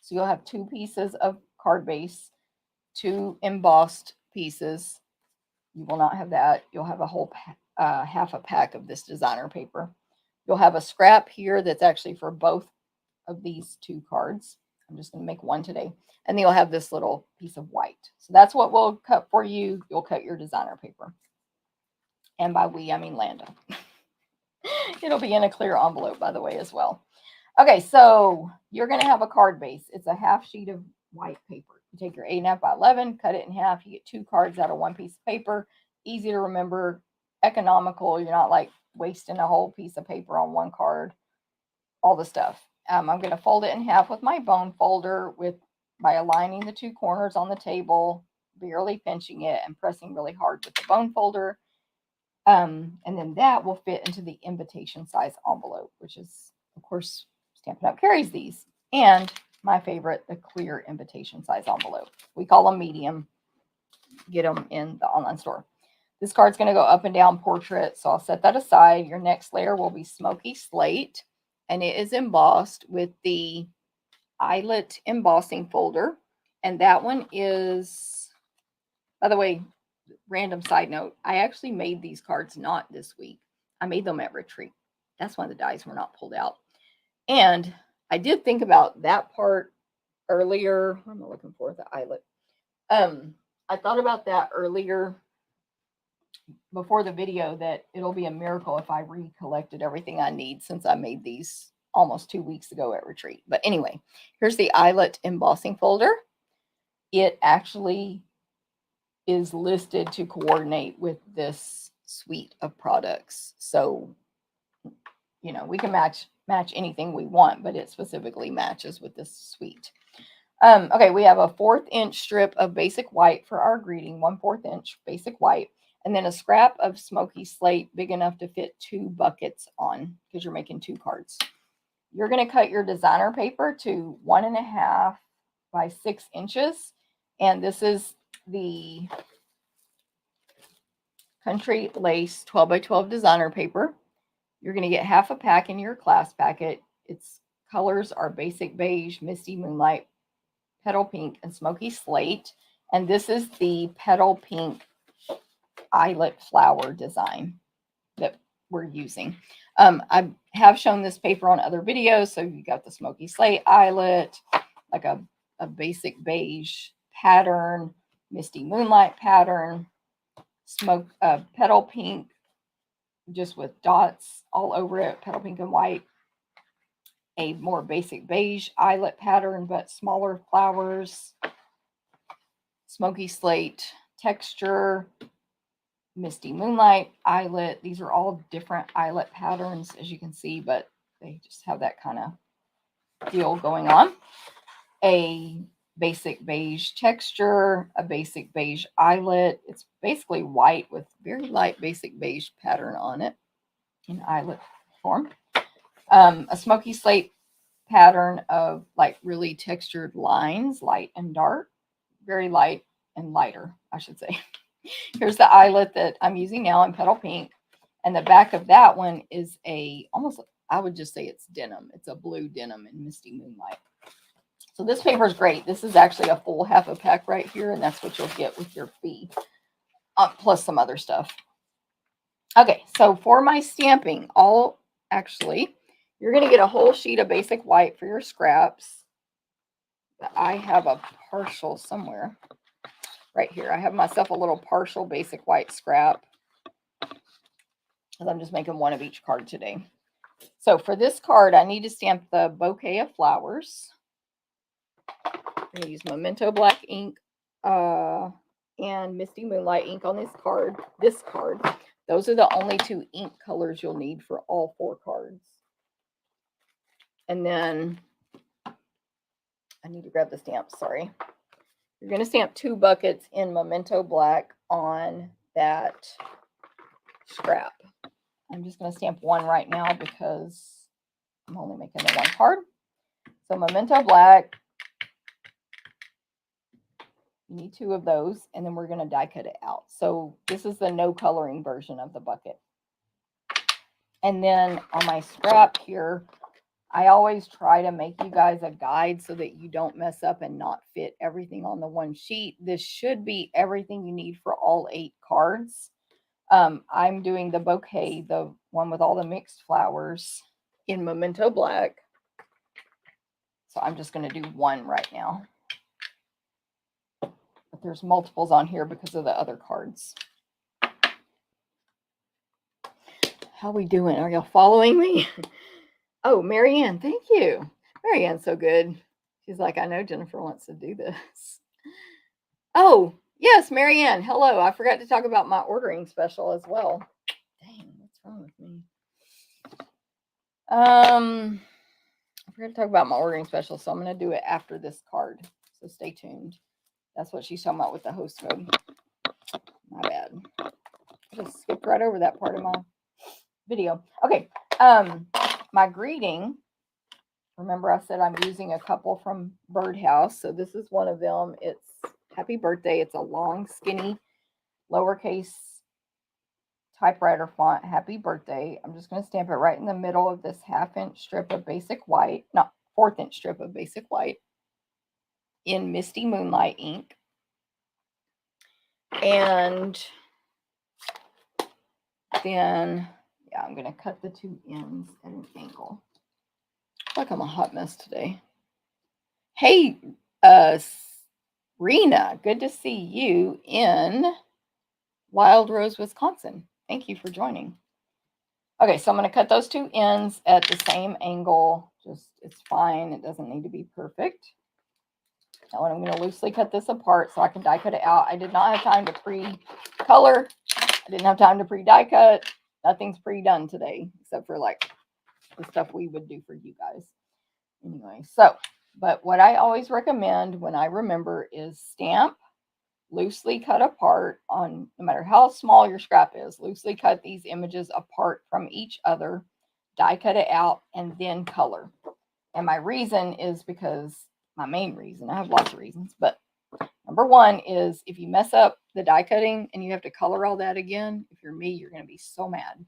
So you'll have 2 pieces of card base, 2 embossed pieces. You will not have that. You'll have a whole half a pack of this designer paper. You'll have a scrap here that's actually for both of these 2 cards. I'm just going to make 1 today. And then you'll have this little piece of white. So that's what we'll cut for you. You'll cut your designer paper. And by we, I mean Landa. It'll be in a clear envelope, by the way, as well. Okay, so you're going to have a card base. It's a half sheet of white paper. You take your 8.5 by 11, cut it in half. You get 2 cards out of 1 piece of paper. Easy to remember, economical. You're not like wasting a whole piece of paper on 1 card. All the stuff. I'm going to fold it in half with my bone folder by aligning the 2 corners on the table, barely pinching it and pressing really hard with the bone folder. And then that will fit into the invitation size envelope, which is, of course, Stampin' Up! Carries these. And my favorite, the clear invitation size envelope. We call them medium. Get them in the online store. This card's going to go up and down portrait, so I'll set that aside. Your next layer will be Smoky Slate, and it is embossed with the eyelet embossing folder. And that one is, by the way, random side note, I actually made these cards not this week. I made them at retreat. That's why the dies were not pulled out. And I did think about that part earlier. What am I looking for? The eyelet. I thought about that earlier before the video, that it'll be a miracle if I recollected everything I need, since I made these almost 2 weeks ago at retreat. But anyway, here's the eyelet embossing folder. It actually is listed to coordinate with this suite of products. So, you know, we can match anything we want, but it specifically matches with this suite. Okay, we have a 1/4 inch strip of basic white for our greeting, 1/4 inch basic white, and then a scrap of Smoky Slate big enough to fit 2 buckets on, because you're making 2 cards. You're going to cut your designer paper to 1.5 by 6 inches. And this is the Country Lace 12 by 12 designer paper. You're going to get half a pack in your class packet. Its colors are Basic Beige, Misty Moonlight, Petal Pink, and Smoky Slate. And this is the Petal Pink eyelet flower design that we're using. I have shown this paper on other videos. So you got the Smoky Slate eyelet, like a basic beige pattern, Misty Moonlight pattern, Petal Pink just with dots all over it, petal pink and white. A more basic beige eyelet pattern, but smaller flowers. Smoky slate texture. Misty Moonlight eyelet. These are all different eyelet patterns, as you can see, but they just have that kind of deal going on. A basic beige texture, a basic beige eyelet. It's basically white with very light basic beige pattern on it in eyelet form. A smoky slate pattern of like really textured lines, light and dark, very light and lighter, I should say. Here's the eyelet that I'm using now in petal pink. And the back of that one is a almost, I would just say it's denim. It's a blue denim in Misty Moonlight. So this paper is great. This is actually a full half a pack right here, and that's what you'll get with your fee, plus some other stuff. Okay, so for my stamping, you're going to get a whole sheet of basic white for your scraps. I have a partial somewhere right here. I have myself a little partial basic white scrap because I'm just making one of each card today. So for this card, I need to stamp the bouquet of flowers. I'm going to use Memento Black ink and Misty Moonlight ink on this card. Those are the only two ink colors you'll need for all 4 cards. And then I need to grab the stamps, sorry. You're going to stamp 2 buckets in Memento Black on that scrap. I'm just going to stamp one right now because I'm only making the one card. So Memento Black, you need 2 of those, and then we're going to die cut it out. So this is the no coloring version of the bucket. And then on my scrap here, I always try to make you guys a guide so that you don't mess up and not fit everything on the one sheet. This should be everything you need for all 8 cards. I'm doing the bouquet, the one with all the mixed flowers, in Memento Black. So I'm just going to do one right now. But there's multiples on here because of the other cards. How we doing? Are y'all following me? Oh, Marianne, thank you. Marianne's so good. She's like, I know Jennifer wants to do this. Oh, yes, Marianne. Hello. I forgot to talk about my ordering special as well. Dang, what's wrong with me? I forgot to talk about my ordering special, so I'm going to do it after this card. So stay tuned. That's what she's talking about with the host code. My bad. I just skipped right over that part of my video. Okay. My greeting. Remember, I said I'm using a couple from Birdhouse. So this is one of them. It's Happy Birthday. It's a long, skinny, lowercase typewriter font. Happy Birthday. I'm just going to stamp it right in the middle of this 1/2 inch strip of basic white. No, 1/4 inch strip of basic white in Misty Moonlight ink. And then, yeah, I'm going to cut the 2 ends at an angle. I feel like I'm a hot mess today. Hey, Rena, good to see you in Wild Rose, Wisconsin. Thank you for joining. Okay, so I'm going to cut those 2 ends at the same angle. It's fine. It doesn't need to be perfect. Now I'm going to loosely cut this apart so I can die cut it out. I did not have time to pre-color. I didn't have time to pre-die cut. Nothing's pre-done today except for like the stuff we would do for you guys. Anyway, so, but what I always recommend when I remember is stamp, loosely cut apart on, no matter how small your scrap is, loosely cut these images apart from each other, die cut it out, and then color. And my reason is because, my main reason, I have lots of reasons, but number one is if you mess up the die cutting and you have to color all that again, if you're me, you're going to be so mad.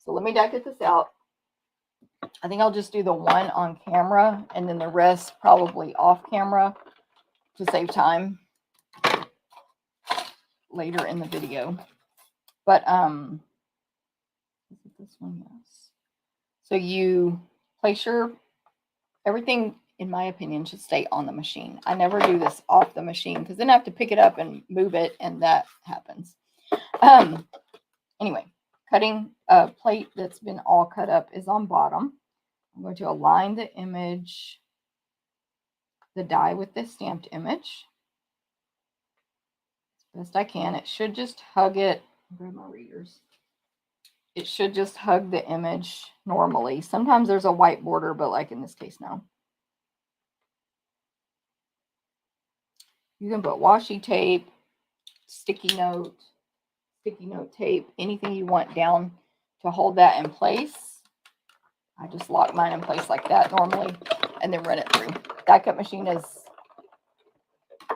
So let me die cut this out. I think I'll just do the one on camera and then the rest probably off camera to save time later in the video. But this one, yes. So you place your, everything in my opinion should stay on the machine. I never do this off the machine because then I have to pick it up and move it, and that happens. Anyway, cutting plate that's been all cut up is on bottom. I'm going to align the image, the die with the stamped image as best I can. It should just hug it. Grab my readers. It should just hug the image normally. Sometimes there's a white border, but like in this case, no. You can put washi tape, sticky note tape, anything you want down to hold that in place. I just lock mine in place like that normally and then run it through. Die cut machine is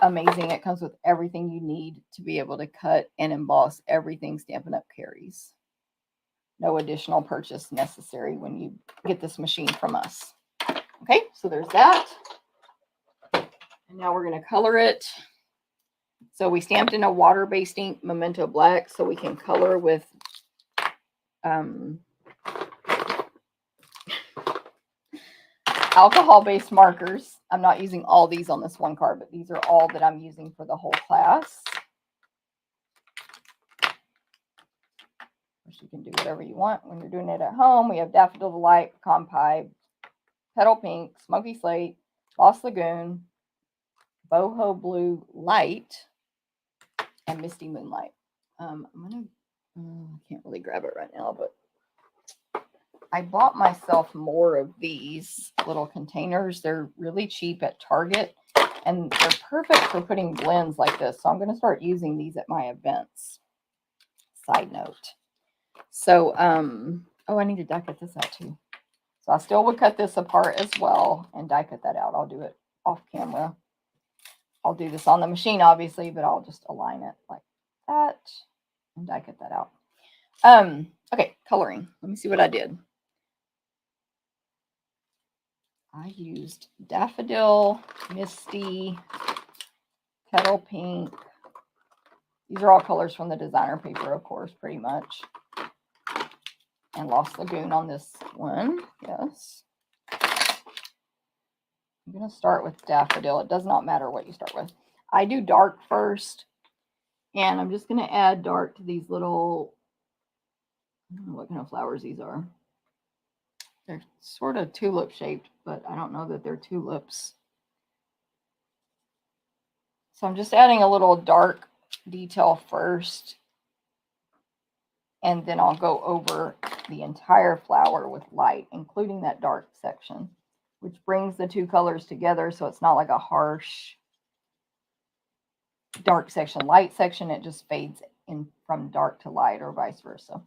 amazing. It comes with everything you need to be able to cut and emboss everything Stampin' Up! Carries. No additional purchase necessary when you get this machine from us. Okay, so there's that. And now we're going to color it. So we stamped in a water-based ink, Memento Black, so we can color with alcohol-based markers. I'm not using all these on this one card, but these are all that I'm using for the whole class. You can do whatever you want when you're doing it at home. We have Daffodil Delight, Pecan Pie, Petal Pink, Smoky Slate, Lost Lagoon, Boho Blue Light, and Misty Moonlight. I can't really grab it right now, but I bought myself more of these little containers. They're really cheap at Target, and they're perfect for putting blends like this. So I'm going to start using these at my events. Side note. So, I need to die cut this out too. So I still would cut this apart as well and die cut that out. I'll do it off camera. I'll do this on the machine, obviously, but I'll just align it like that and die cut that out. Okay, coloring. Let me see what I did. I used Daffodil, Misty, Petal Pink. These are all colors from the designer paper, of course, pretty much. And Lost Lagoon on this one, yes. I'm going to start with Daffodil. It does not matter what you start with. I do dark first, and I'm just going to add dark to these little, I don't know what kind of flowers these are. They're sort of tulip shaped, but I don't know that they're tulips. So I'm just adding a little dark detail first, and then I'll go over the entire flower with light, including that dark section, which brings the two colors together so it's not like a harsh dark section, light section. It just fades in from dark to light or vice versa.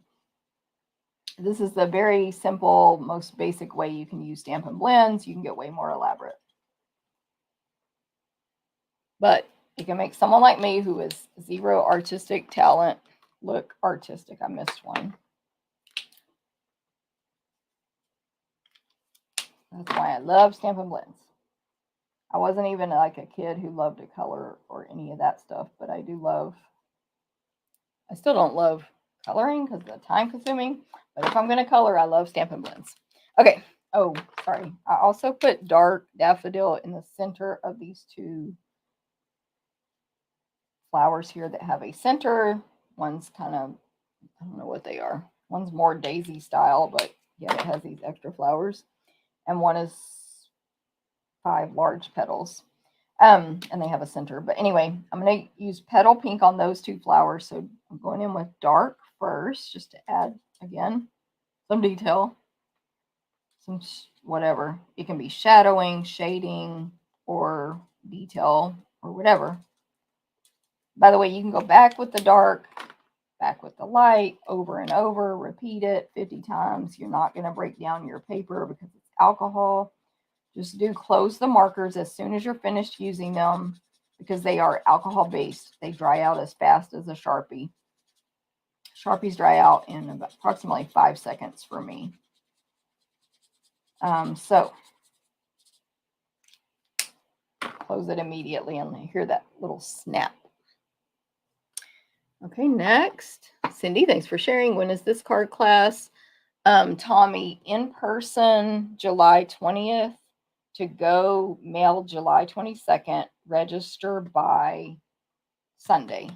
This is the very simple, most basic way you can use Stampin' Blends. You can get way more elaborate. But it can make someone like me who is zero artistic talent look artistic. I missed one. That's why I love Stampin' Blends. I wasn't even like a kid who loved to color or any of that stuff, but I do love, I still don't love coloring because it's time consuming, but if I'm going to color, I love Stampin' Blends. Okay. Oh, sorry. I also put dark daffodil in the center of these two flowers here that have a center. One's kind of, I don't know what they are. One's more daisy style, but yeah, it has these extra flowers. And one is 5 large petals. And they have a center. But anyway, I'm going to use Petal Pink on those two flowers. So I'm going in with dark first, just to add, again, some detail. Some whatever. It can be shadowing, shading, or detail, or whatever. By the way, you can go back with the dark, back with the light, over and over, repeat it 50 times. You're not going to break down your paper because it's alcohol. Just close the markers as soon as you're finished using them because they are alcohol based. They dry out as fast as a Sharpie. Sharpies dry out in about approximately 5 seconds for me. So close it immediately and hear that little snap. Okay, next. Cindy, thanks for sharing. When is this card class? Tommy, in person, July 20th. To go, mail July 22nd. Register by Sunday.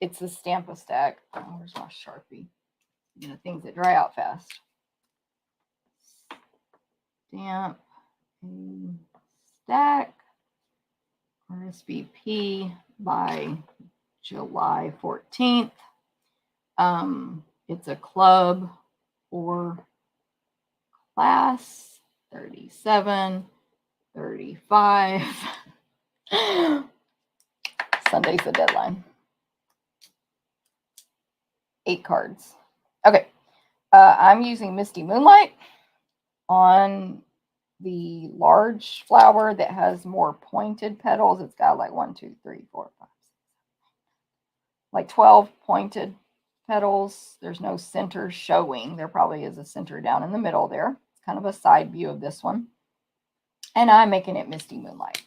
It's a Stamp-A-Stack. Oh, where's my Sharpie? You know, things that dry out fast. Stamp a stack. RSVP by July 14th. It's a club or class 37, 35. Sunday's the deadline. 8 cards. Okay. I'm using Misty Moonlight on the large flower that has more pointed petals. It's got like 1, 2, 3, 4, 5, 6, like 12 pointed petals. There's no center showing. There probably is a center down in the middle there. It's kind of a side view of this one. And I'm making it Misty Moonlight.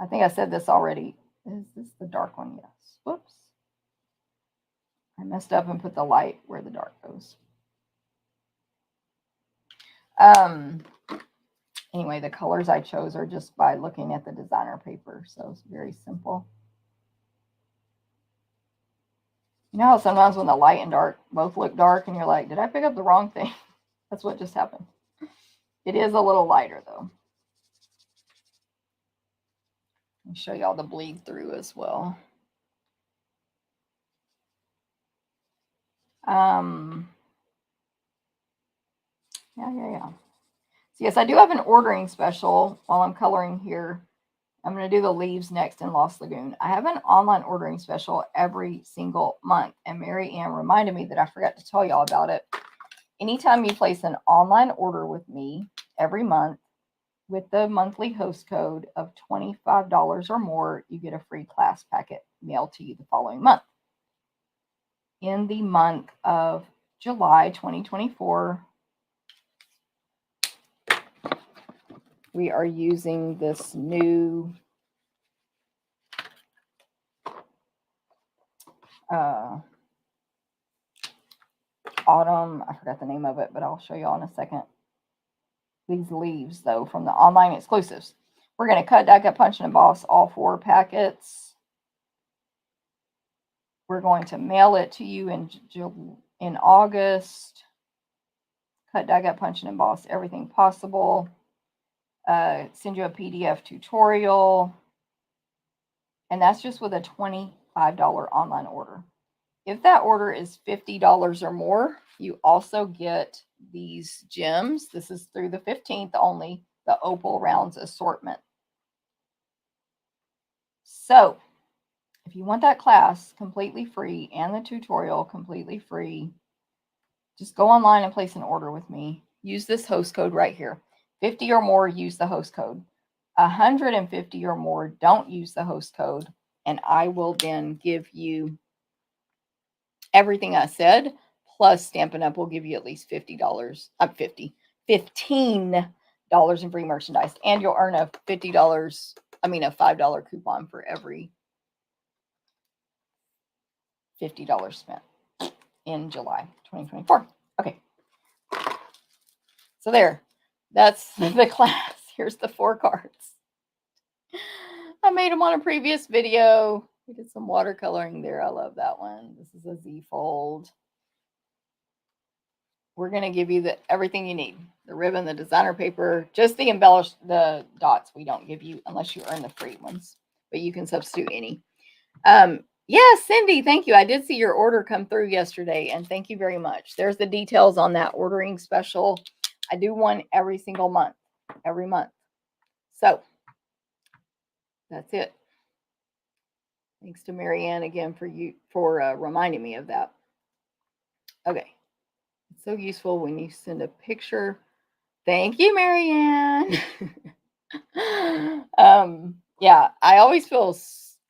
I think I said this already. Is this the dark one? Yes. Whoops. I messed up and put the light where the dark goes. Anyway, the colors I chose are just by looking at the designer paper. So it's very simple. You know how sometimes when the light and dark both look dark and you're like, did I pick up the wrong thing? That's what just happened. It is a little lighter though. I'll show y'all the bleed through as well. Yeah. So yes, I do have an ordering special while I'm coloring here. I'm going to do the leaves next in Lost Lagoon. I have an online ordering special every single month. And Mary Ann reminded me that I forgot to tell y'all about it. Anytime you place an online order with me every month with the monthly host code of $25 or more, you get a free class packet mailed to you the following month. In the month of July 2024, we are using this new autumn, I forgot the name of it, but I'll show y'all in a second. These leaves, though, from the online exclusives. We're going to cut, die, cut, punch, and emboss all 4 packets. We're going to mail it to you in August. Cut, die, cut, punch, and emboss everything possible. Send you a PDF tutorial. And that's just with a $25 online order. If that order is $50 or more, you also get these gems. This is through the 15th only, the Opal Rounds Assortment. So if you want that class completely free and the tutorial completely free, just go online and place an order with me. Use this host code right here. 50 or more, use the host code. 150 or more, don't use the host code. And I will then give you everything I said, plus Stampin' Up will give you at least $15 in free merchandise. And you'll earn a $5 coupon for every $50 spent in July 2024. Okay. So there, that's the class. Here's the 4 cards. I made them on a previous video. We did some watercoloring there. I love that one. This is a Z fold. We're going to give you everything you need. The ribbon, the designer paper, just the embellished, the dots we don't give you unless you earn the free ones. But you can substitute any. Yes, Cindy, thank you. I did see your order come through yesterday, and thank you very much. There's the details on that ordering special. I do one every single month, every month. So that's it. Thanks to Marianne again for reminding me of that. Okay. It's so useful when you send a picture. Thank you, Marianne. Yeah, I always feel,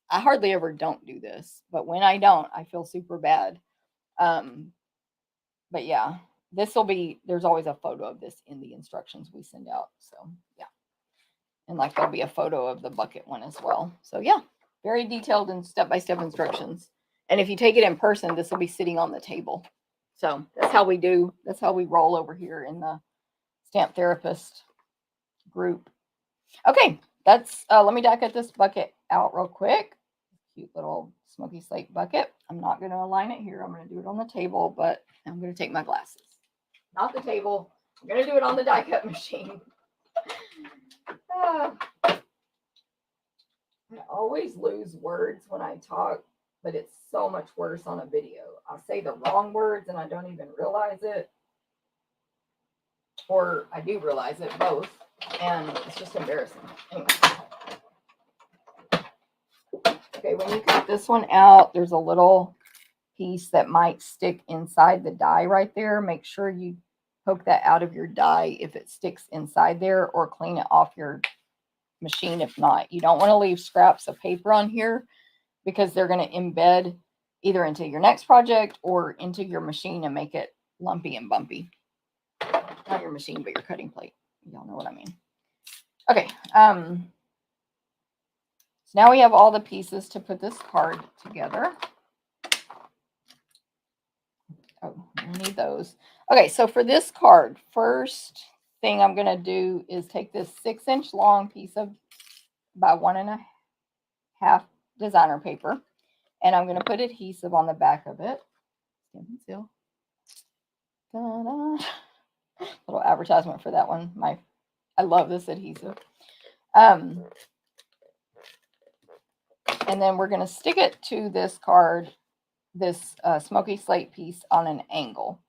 I hardly ever don't do this, but when I don't, I feel super bad. But yeah, there's always a photo of this in the instructions we send out. So yeah. And like there'll be a photo of the bucket one as well. So yeah, very detailed and step-by-step instructions. And if you take it in person, this will be sitting on the table. So that's how we roll over here in the Stamp Therapist group. Okay, that's let me die cut this bucket out real quick. cute little smoky slate bucket. I'm not going to align it here. I'm going to do it on the table, but I'm going to take my glasses. Not the table. I'm going to do it on the die cut machine. I always lose words when I talk, but it's so much worse on a video. I'll say the wrong words and I don't even realize it. Or I do realize it, both. And it's just embarrassing. Anyway. Okay, when you cut this one out, there's a little piece that might stick inside the die right there. Make sure you poke that out of your die if it sticks inside there, or clean it off your machine if not. You don't want to leave scraps of paper on here because they're going to embed either into your next project or into your machine and make it lumpy and bumpy. Not your machine, but your cutting plate. Y'all know what I mean. Okay. So now we have all the pieces to put this card together. Oh, we need those. Okay, so for this card, first thing I'm going to do is take this 6-inch long piece of about 1.5 designer paper, and I'm going to put adhesive on the back of it. Stamp and seal. Ta-da. Little advertisement for that one. I love this adhesive. And then we're going to stick it to this card, this smoky slate piece, on an angle.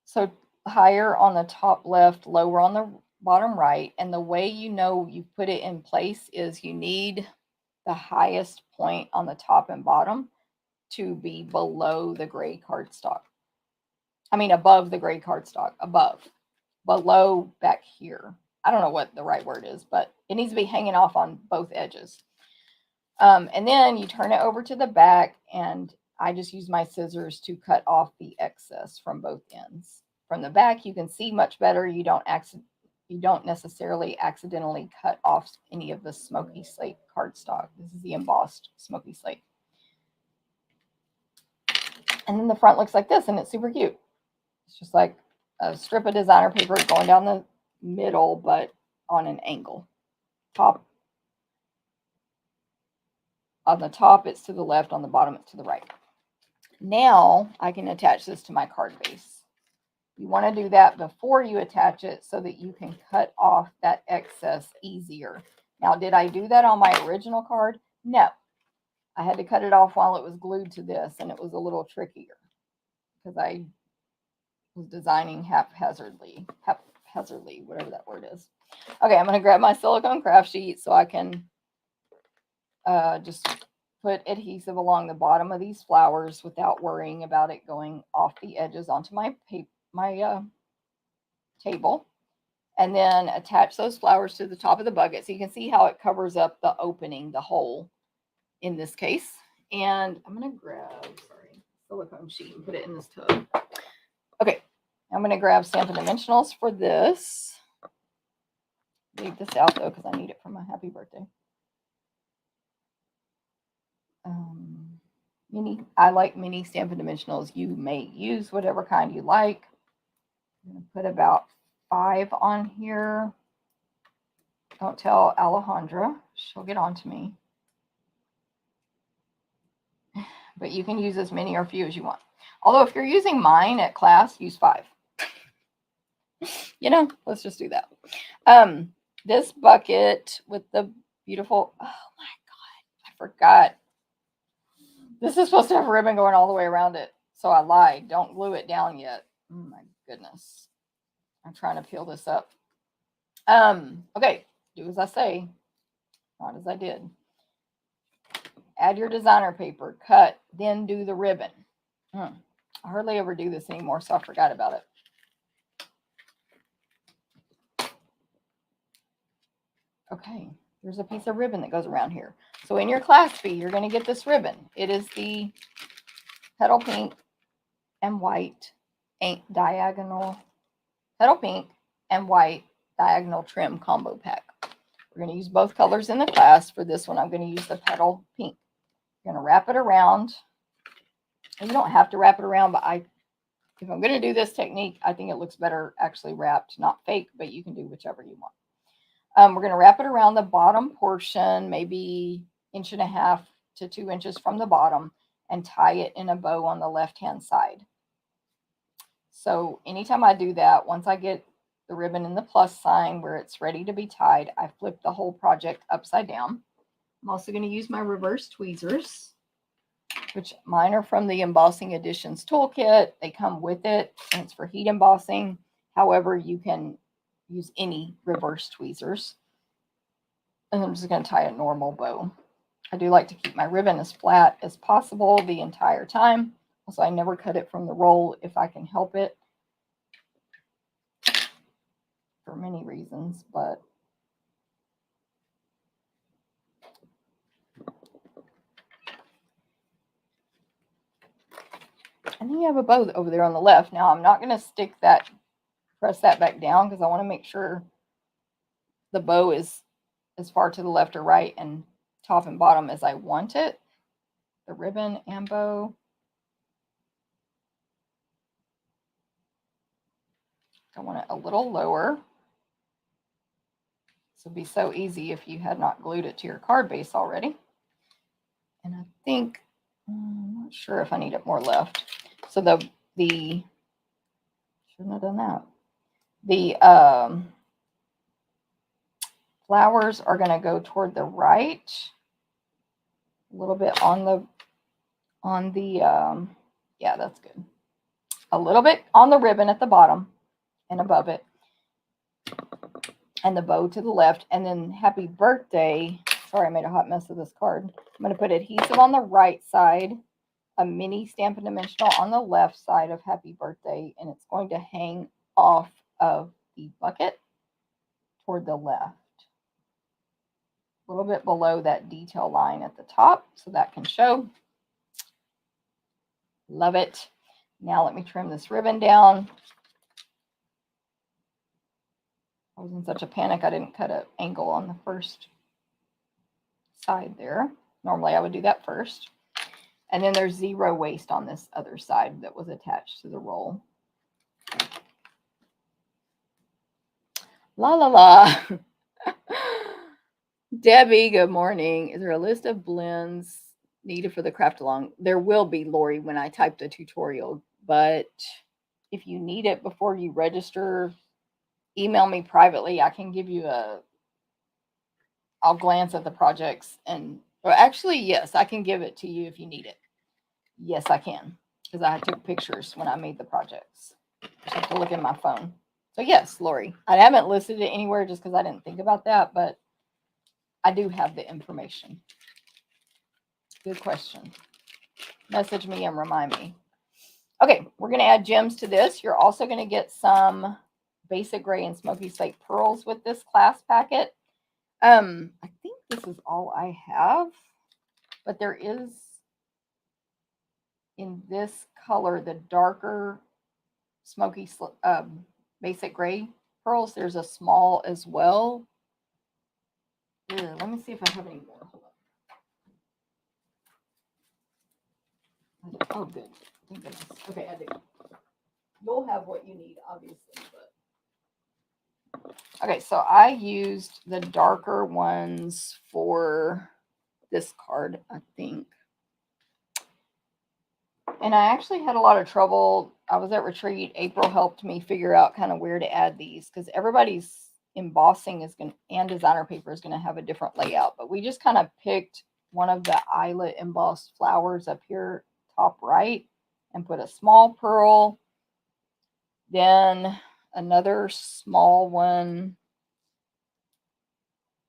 So higher on the top left, lower on the bottom right. And the way you know you put it in place is you need the highest point on the top and bottom to be below the gray cardstock. I mean, above the gray cardstock, below back here. I don't know what the right word is, but it needs to be hanging off on both edges. And then you turn it over to the back, and I just use my scissors to cut off the excess from both ends. From the back, you can see much better. You don't necessarily accidentally cut off any of the smoky slate cardstock. This is the embossed smoky slate. And then the front looks like this, and it's super cute. It's just like a strip of designer paper going down the middle, but on an angle. On the top, it's to the left. On the bottom, it's to the right. Now I can attach this to my card base. You want to do that before you attach it so that you can cut off that excess easier. Now, did I do that on my original card? No. I had to cut it off while it was glued to this, and it was a little trickier because I was designing haphazardly, whatever that word is. Okay, I'm going to grab my silicone craft sheet so I can just put adhesive along the bottom of these flowers without worrying about it going off the edges onto my table, and then attach those flowers to the top of the bucket so you can see how it covers up the opening, the hole in this case. And I'm going to grab silicone sheet and put it in this tub. Okay, I'm going to grab Stampin' Dimensionals for this. Leave this out though because I need it for my happy birthday. I like mini Stampin' Dimensionals. You may use whatever kind you like. I'm going to put about 5 on here. Don't tell Alejandra. She'll get on to me. But you can use as many or few as you want. Although if you're using mine at class, use 5. Let's just do that. This bucket with the beautiful, oh my God, I forgot. This is supposed to have ribbon going all the way around it. So I lied. Don't glue it down yet. Oh my goodness. I'm trying to peel this up. Okay, do as I say, not as I did. Add your designer paper, cut, then do the ribbon. I hardly ever do this anymore, so I forgot about it. Okay, there's a piece of ribbon that goes around here. So in your class fee, you're going to get this ribbon. It is the petal pink and white diagonal, petal pink and white diagonal trim combo pack. We're going to use both colors in the class. For this one, I'm going to use the petal pink. You're going to wrap it around. And you don't have to wrap it around, but if I'm going to do this technique, I think it looks better actually wrapped, not fake, but you can do whichever you want. We're going to wrap it around the bottom portion, maybe 1.5 to 2 inches from the bottom and tie it in a bow on the left-hand side. So anytime I do that, once I get the ribbon in the plus sign where it's ready to be tied, I flip the whole project upside down. I'm also going to use my reverse tweezers, which mine are from the Embossing Editions toolkit. They come with it, and it's for heat embossing. However, you can use any reverse tweezers. And I'm just going to tie a normal bow. I do like to keep my ribbon as flat as possible the entire time. So I never cut it from the roll if I can help it, for many reasons, but I think you have a bow over there on the left. Now I'm not going to press that back down because I want to make sure the bow is as far to the left or right and top and bottom as I want it. The ribbon and bow. I want it a little lower. This would be so easy if you had not glued it to your card base already. And I think, I'm not sure if I need it more left. So the shouldn't have done that. The flowers are going to go toward the right, a little bit on the yeah, that's good. A little bit on the ribbon at the bottom and above it, and the bow to the left, and then happy birthday. Sorry, I made a hot mess of this card. I'm going to put adhesive on the right side, a mini Stampin' Dimensional on the left side of happy birthday, and it's going to hang off of the bucket toward the left, a little bit below that detail line at the top, so that can show. Love it. Now let me trim this ribbon down. I was in such a panic I didn't cut an angle on the first side there. Normally I would do that first. And then there's zero waste on this other side that was attached to the roll. La la la. Debbie, good morning. Is there a list of blends needed for the craft along? There will be, Lori, when I type the tutorial, but if you need it before you register, email me privately. I can give you I'll glance at the projects and, or actually, yes, I can give it to you if you need it. Yes, I can, because I took pictures when I made the projects. I have to look in my phone. So yes, Lori, I haven't listed it anywhere just because I didn't think about that, but I do have the information. Good question. Message me and remind me. Okay, we're going to add gems to this. You're also going to get some basic gray and smoky slate pearls with this class packet. I think this is all I have, but there is in this color the darker smoky basic gray pearls. There's a small as well. Let me see if I have any more. Hold on. Oh, good. Thank goodness. Okay, I do. You'll have what you need, obviously, but okay. So I used the darker ones for this card, I think. And I actually had a lot of trouble. I was at retreat. April helped me figure out kind of where to add these because everybody's embossing is going and designer paper is going to have a different layout. But we just kind of picked one of the eyelet embossed flowers up here top right and put a small pearl. Then another small one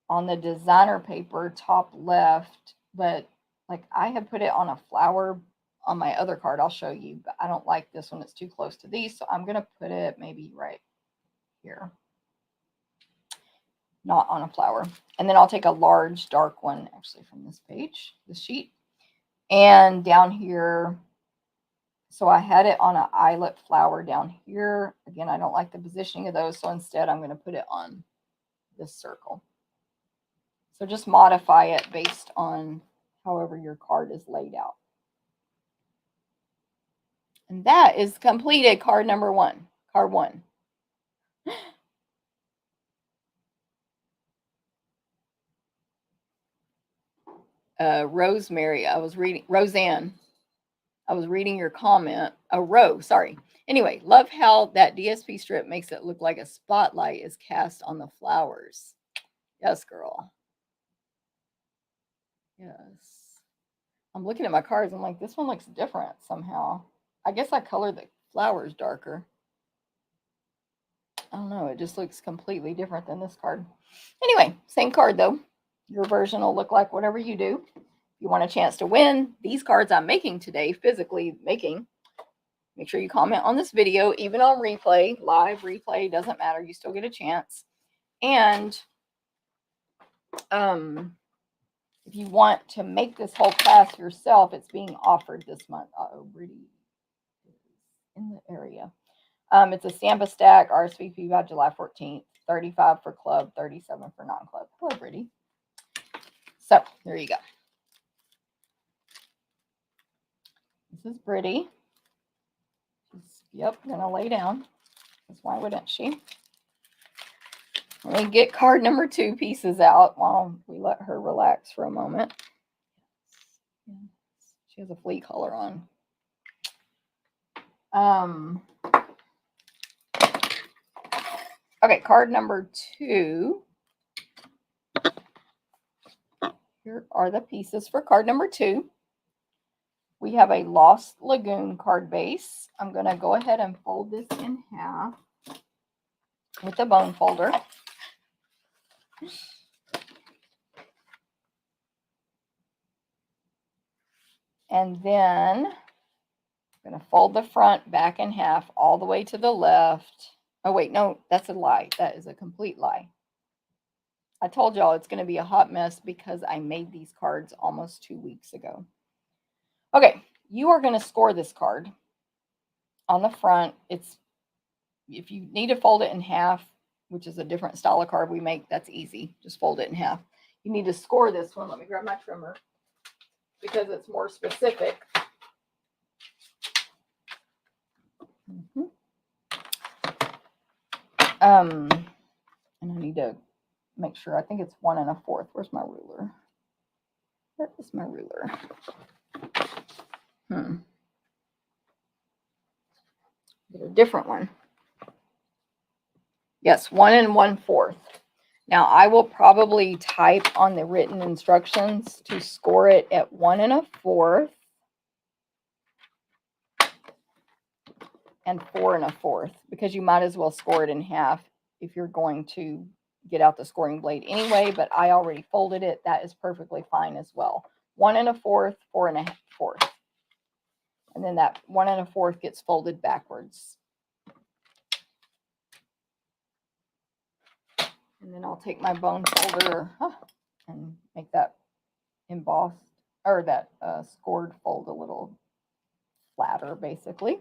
on the designer paper top left. But like I had put it on a flower on my other card. I'll show you, but I don't like this one. It's too close to these. So I'm going to put it maybe right here. Not on a flower. And then I'll take a large dark one actually from this page, this sheet. And down here, so I had it on an eyelet flower down here. Again, I don't like the positioning of those. So instead I'm going to put it on this circle. So just modify it based on however your card is laid out. And that is completed card number 1, card 1. Rosemary, Roseanne, I was reading your comment. Rose, sorry. Anyway, love how that DSP strip makes it look like a spotlight is cast on the flowers. Yes, girl. Yes. I'm looking at my cards. I'm like, this one looks different somehow. I guess I colored the flowers darker. I don't know. It just looks completely different than this card. Anyway, same card though. Your version will look like whatever you do. If you want a chance to win these cards I'm making today, physically making, make sure you comment on this video, even on replay, live replay, doesn't matter. You still get a chance. And if you want to make this whole class yourself, it's being offered this month. Really in the area. It's a Stampa stack, RSVP by July 14th, 35 for club, 37 for non-club. Hello, Brittany. So there you go. This is Brittany. Yep, gonna lay down. Because why wouldn't she? Let me get card number 2 pieces out while we let her relax for a moment. She has a flea collar on. Okay, card number 2. Here are the pieces for card number 2. We have a Lost Lagoon card base. I'm going to go ahead and fold this in half with the bone folder. And then I'm going to fold the front back in half all the way to the left. Oh, wait, no, that's a lie. That is a complete lie. I told y'all it's going to be a hot mess because I made these cards almost 2 weeks ago. Okay, you are going to score this card. On the front, it's, if you need to fold it in half, which is a different style of card we make, that's easy. Just fold it in half. You need to score this one. Let me grab my trimmer because it's more specific. And I need to make sure. I think it's 1 1/4. Where's my ruler? Where is my ruler? Get a different one. Yes, 1 1/4. Now I will probably type on the written instructions to score it at 1 1/4 and 4 1/4 because you might as well score it in half if you're going to get out the scoring blade anyway, but I already folded it. That is perfectly fine as well. 1 1/4, 4 1/4. And then that 1 1/4 gets folded backwards. And then I'll take my bone folder and make that embossed, or that scored fold a little flatter, basically.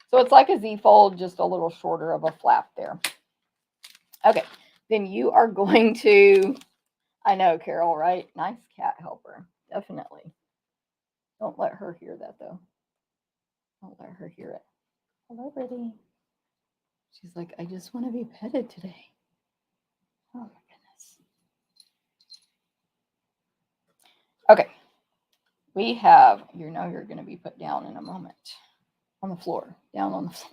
So it's like a Z fold, just a little shorter of a flap there. Okay, then you are going to, I know, Carol, right? Nice cat helper, definitely. Don't let her hear that, though. Don't let her hear it. Hello, Brittany. She's like, I just want to be petted today. Oh, my goodness. Okay. We have, you know, you're going to be put down in a moment. On the floor. Down on the floor.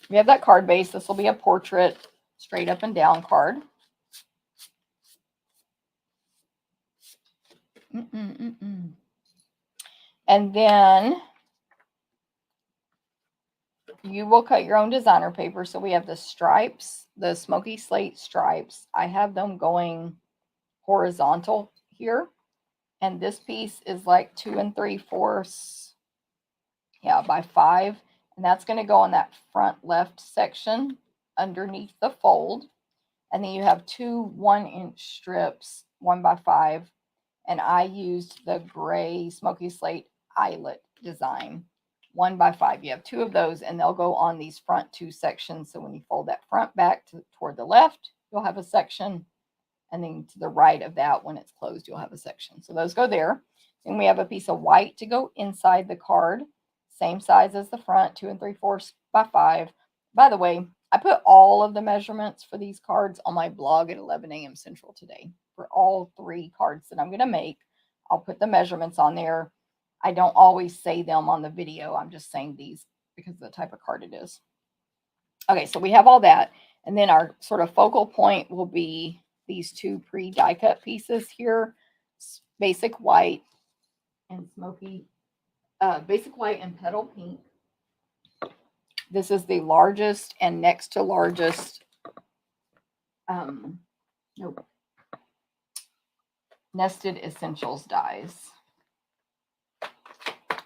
We have that card base. This will be a portrait, straight up and down card. And then you will cut your own designer paper. So we have the stripes, the smoky slate stripes. I have them going horizontal here. And this piece is like 2 3/4, by 5. And that's going to go on that front left section underneath the fold. And then you have 2 1-inch strips, 1 by 5. And I used the gray smoky slate eyelet design, 1 by 5. You have 2 of those, and they'll go on these front 2 sections. So when you fold that front back toward the left, you'll have a section. And then to the right of that, when it's closed, you'll have a section. So those go there. Then we have a piece of white to go inside the card. Same size as the front, 2 3/4 by 5. By the way, I put all of the measurements for these cards on my blog at 11 a.m. Central today for all 3 cards that I'm going to make. I'll put the measurements on there. I don't always say them on the video. I'm just saying these because of the type of card it is. Okay, so we have all that. And then our sort of focal point will be these 2 pre-die cut pieces here. Basic white and smoky, basic white and petal pink. This is the largest and next to largest Nested Essentials dies.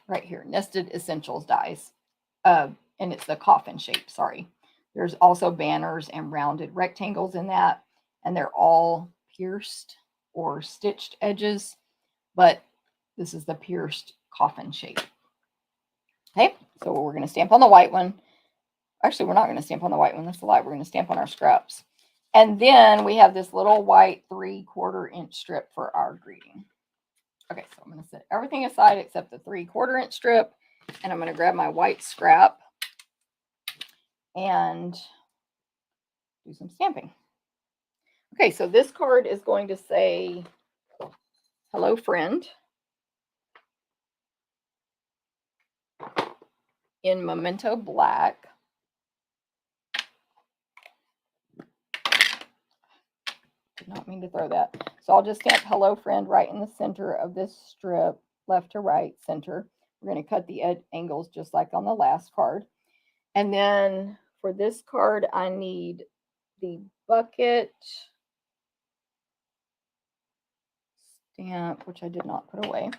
Right here, Nested Essentials dies. And it's the coffin shape, sorry. There's also banners and rounded rectangles in that. And they're all pierced or stitched edges. But this is the pierced coffin shape. Okay, so we're going to stamp on the white one. Actually, we're not going to stamp on the white one. That's a lie. We're going to stamp on our scraps. And then we have this little white 3/4 inch strip for our greeting. Okay, so I'm going to set everything aside except the 3/4 inch strip. And I'm going to grab my white scrap and do some stamping. Okay, so this card is going to say, hello, friend, in Memento Black. Did not mean to throw that. So I'll just stamp hello, friend, right in the center of this strip, left to right, center. We're going to cut the angles just like on the last card. And then for this card, I need the bucket stamp, which I did not put away.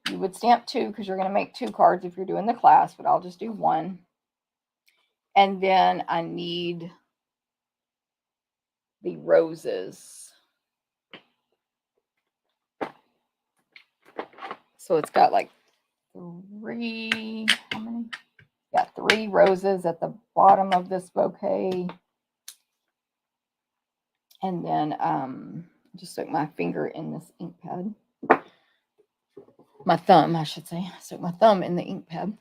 You would stamp 2 because you're going to make 2 cards if you're doing the class, but I'll just do 1. And then I need the roses. So it's got like 3, how many? Yeah, 3 roses at the bottom of this bouquet. And then just stuck my finger in this ink pad. My thumb, I should say. I stuck my thumb in the ink pad.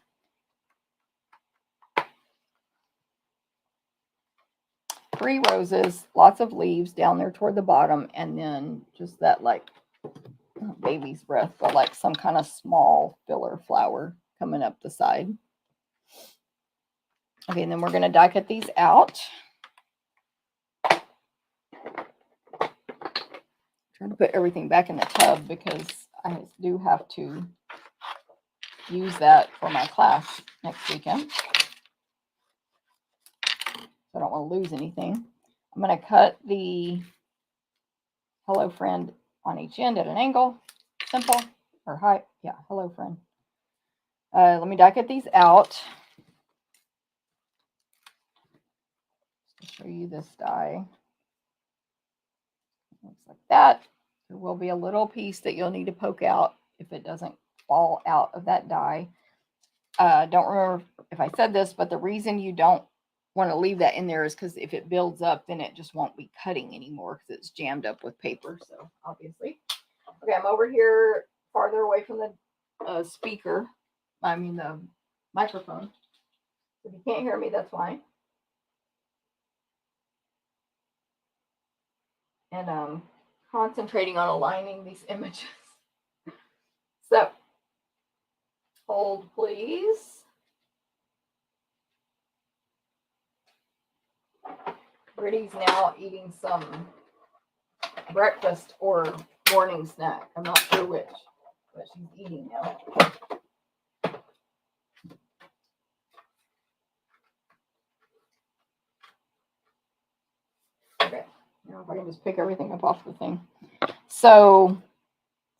Three roses, lots of leaves down there toward the bottom, and then just that like baby's breath, but like some kind of small filler flower coming up the side. Okay, and then we're going to die cut these out. Trying to put everything back in the tub because I do have to use that for my class next weekend. So I don't want to lose anything. I'm going to cut the hello friend on each end at an angle. Simple. Or hi. Yeah, hello friend. Let me die cut these out. Just to show you this die. Looks like that. There will be a little piece that you'll need to poke out if it doesn't fall out of that die. Don't remember if I said this, but the reason you don't want to leave that in there is because if it builds up, then it just won't be cutting anymore because it's jammed up with paper. So obviously. Okay, I'm over here farther away from the speaker. I mean the microphone. If you can't hear me, that's fine. And I'm concentrating on aligning these images. So, hold please. Brittany's now eating some breakfast or morning snack. I'm not sure which, but she's eating now. Okay, now if I can just pick everything up off the thing. So,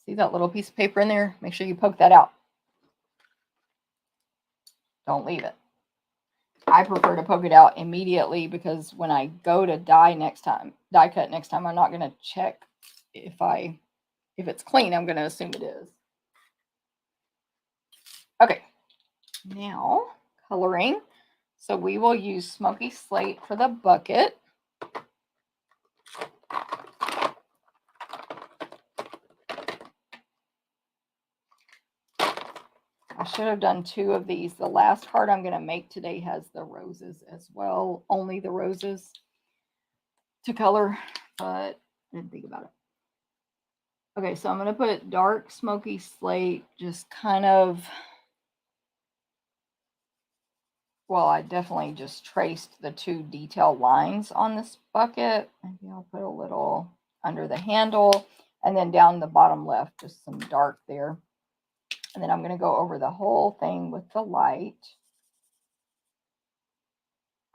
see that little piece of paper in there? Make sure you poke that out. Don't leave it. I prefer to poke it out immediately because when I go to die cut next time, I'm not going to check if it's clean. I'm going to assume it is. Okay, now coloring. So we will use Smoky Slate for the bucket. I should have done 2 of these. The last card I'm going to make today has the roses as well, only the roses to color, but I didn't think about it. Okay, so I'm going to put dark smoky slate, just kind of, well, I definitely just traced the 2 detail lines on this bucket. Maybe I'll put a little under the handle, and then down the bottom left, just some dark there. And then I'm going to go over the whole thing with the light.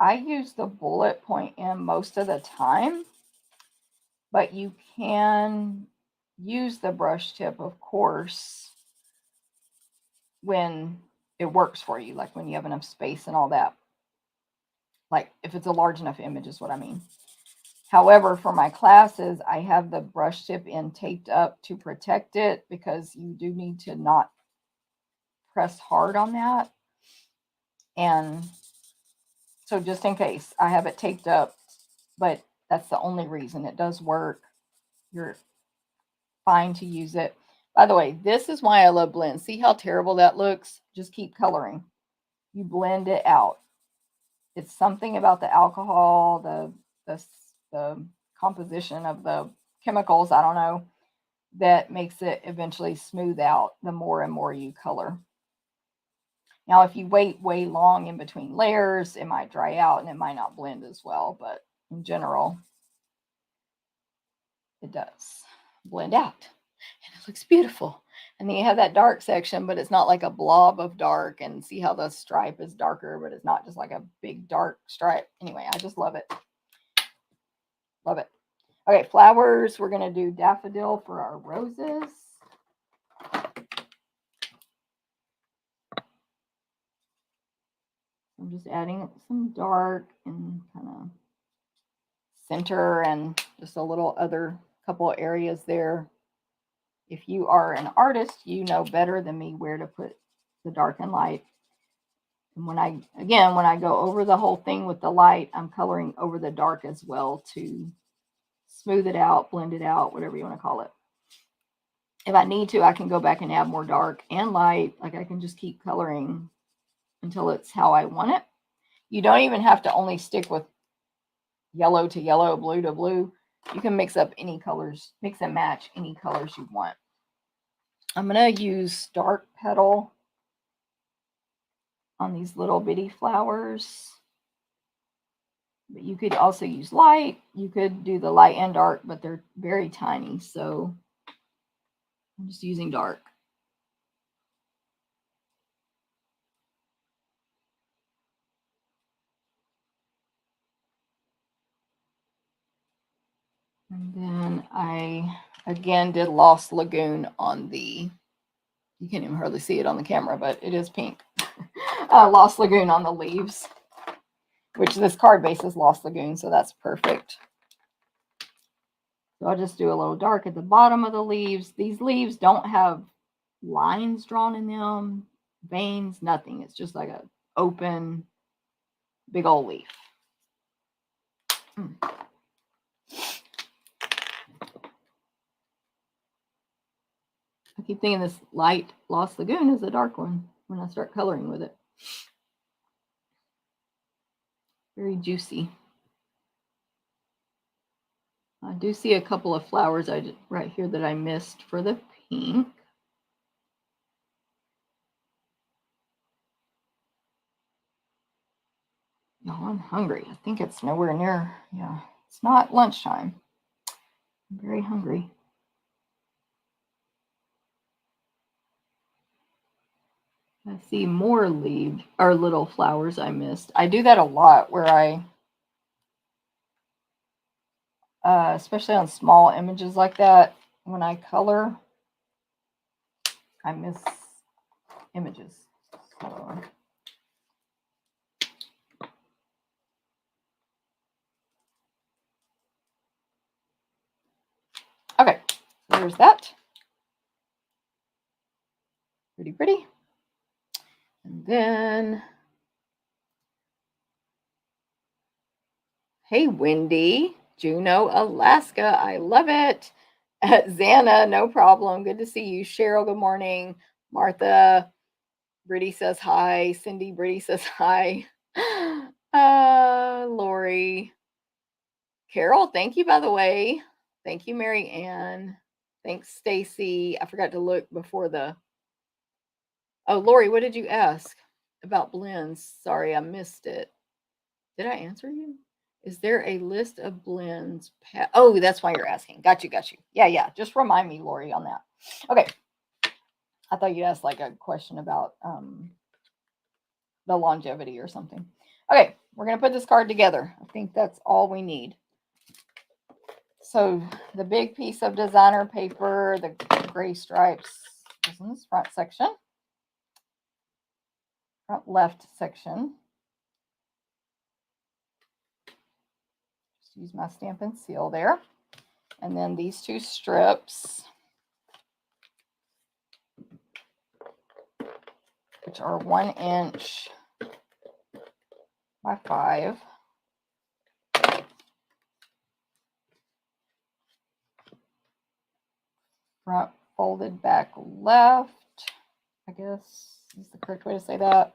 I use the bullet point in most of the time, but you can use the brush tip, of course, when it works for you, like when you have enough space and all that. Like if it's a large enough image is what I mean. However, for my classes, I have the brush tip in taped up to protect it, because you do need to not press hard on that. And so just in case, I have it taped up, but that's the only reason. It does work. You're fine to use it. By the way, this is why I love blends. See how terrible that looks? Just keep coloring. You blend it out. It's something about the alcohol, the composition of the chemicals, I don't know, that makes it eventually smooth out the more and more you color. Now, if you wait way long in between layers, it might dry out and it might not blend as well, but in general, it does blend out and it looks beautiful. And then you have that dark section, but it's not like a blob of dark. And see how the stripe is darker, but it's not just like a big dark stripe. Anyway, I just love it. Love it. Okay, flowers. We're going to do daffodil for our roses. I'm just adding some dark and kind of center and just a little other couple of areas there. If you are an artist, you know better than me where to put the dark and light. And when I go over the whole thing with the light, I'm coloring over the dark as well to smooth it out, blend it out, whatever you want to call it. If I need to, I can go back and add more dark and light. Like I can just keep coloring until it's how I want it. You don't even have to only stick with yellow to yellow, blue to blue. You can mix up any colors, mix and match any colors you want. I'm going to use dark petal on these little bitty flowers. But you could also use light. You could do the light and dark, but they're very tiny. So I'm just using dark. And then I, again, did Lost Lagoon on the, you can't even hardly see it on the camera, but it is pink. Lost Lagoon on the leaves, which this card base is Lost Lagoon, so that's perfect. So I'll just do a little dark at the bottom of the leaves. These leaves don't have lines drawn in them, veins, nothing. It's just like an open, big old leaf. I keep thinking this light Lost Lagoon is a dark one when I start coloring with it. Very juicy. I do see a couple of flowers right here that I missed for the pink. Y'all, I'm hungry. I think it's nowhere near, yeah, it's not lunchtime. I'm very hungry. I see more leaves or little flowers I missed. I do that a lot where I, especially on small images like that, when I color, I miss images. So, okay, so there's that. Pretty pretty. And then, hey, Wendy, Juneau, Alaska. I love it. Xana, no problem. Good to see you. Cheryl, good morning. Martha, Brittany says hi. Cindy, Brittany says hi. Lori. Carol, thank you, by the way. Thank you, Mary Ann. Thanks, Stacy. I forgot to look before the... Oh, Lori, what did you ask about blends? Sorry, I missed it. Did I answer you? Is there a list of blends? Oh, that's why you're asking. Got you, got you. Yeah. Just remind me, Lori, on that. Okay. I thought you asked like a question about the longevity or something. Okay, we're going to put this card together. I think that's all we need. So the big piece of designer paper, the gray stripes, is in this front section. Front left section. Just use my Stampin' Seal there. And then these two strips, which are 1 inch by 5. Front folded back left, I guess is the correct way to say that.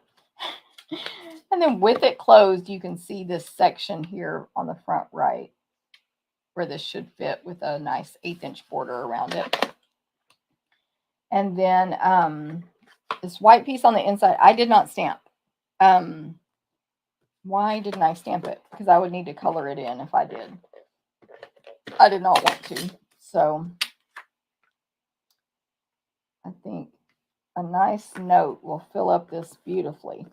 And then with it closed, you can see this section here on the front right, where this should fit with a nice 1/8 inch border around it. And then this white piece on the inside, I did not stamp. Why didn't I stamp it? Because I would need to color it in if I did. I did not want to. So I think a nice note will fill up this beautifully.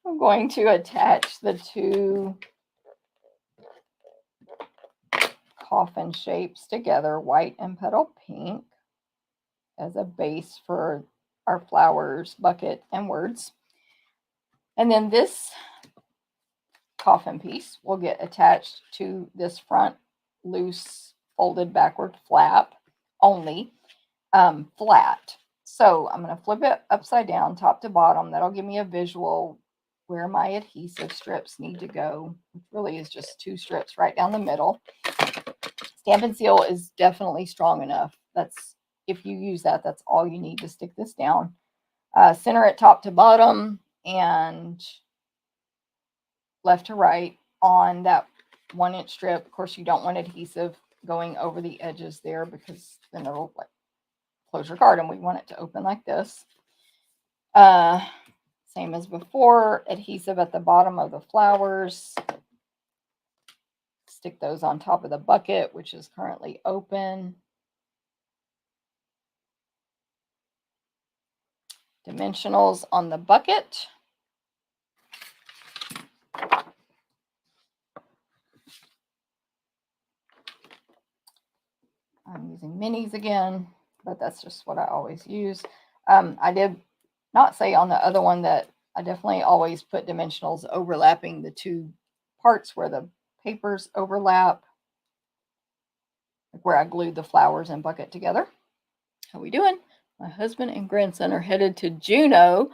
I'm going to attach the two coffin shapes together, white and petal pink, as a base for our flowers, bucket, and words. And then this coffin piece will get attached to this front loose folded backward flap only, flat. So I'm going to flip it upside down, top to bottom. That'll give me a visual where my adhesive strips need to go, which really is just 2 strips right down the middle. Stampin' Seal is definitely strong enough. That's, if you use that, that's all you need to stick this down. Center it top to bottom and left to right on that 1 inch strip. Of course, you don't want adhesive going over the edges there because then it'll like close your card, and we want it to open like this. Same as before, adhesive at the bottom of the flowers. Stick those on top of the bucket, which is currently open. Dimensionals on the bucket. I'm using minis again, but that's just what I always use. I did not say on the other one that I definitely always put dimensionals overlapping the 2 parts where the papers overlap, like where I glued the flowers and bucket together. How we doing? My husband and grandson are headed to Juneau.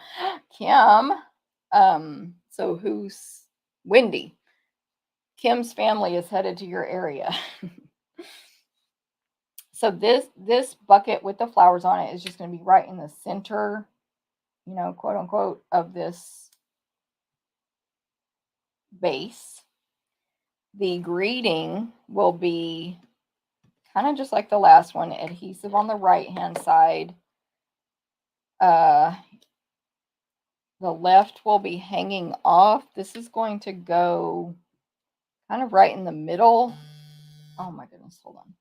Kim. So who's Wendy? Kim's family is headed to your area. So this bucket with the flowers on it is just going to be right in the center, you know, quote unquote, of this base. The greeting will be kind of just like the last one, adhesive on the right hand side. The left will be hanging off. This is going to go kind of right in the middle. Oh my goodness, hold on.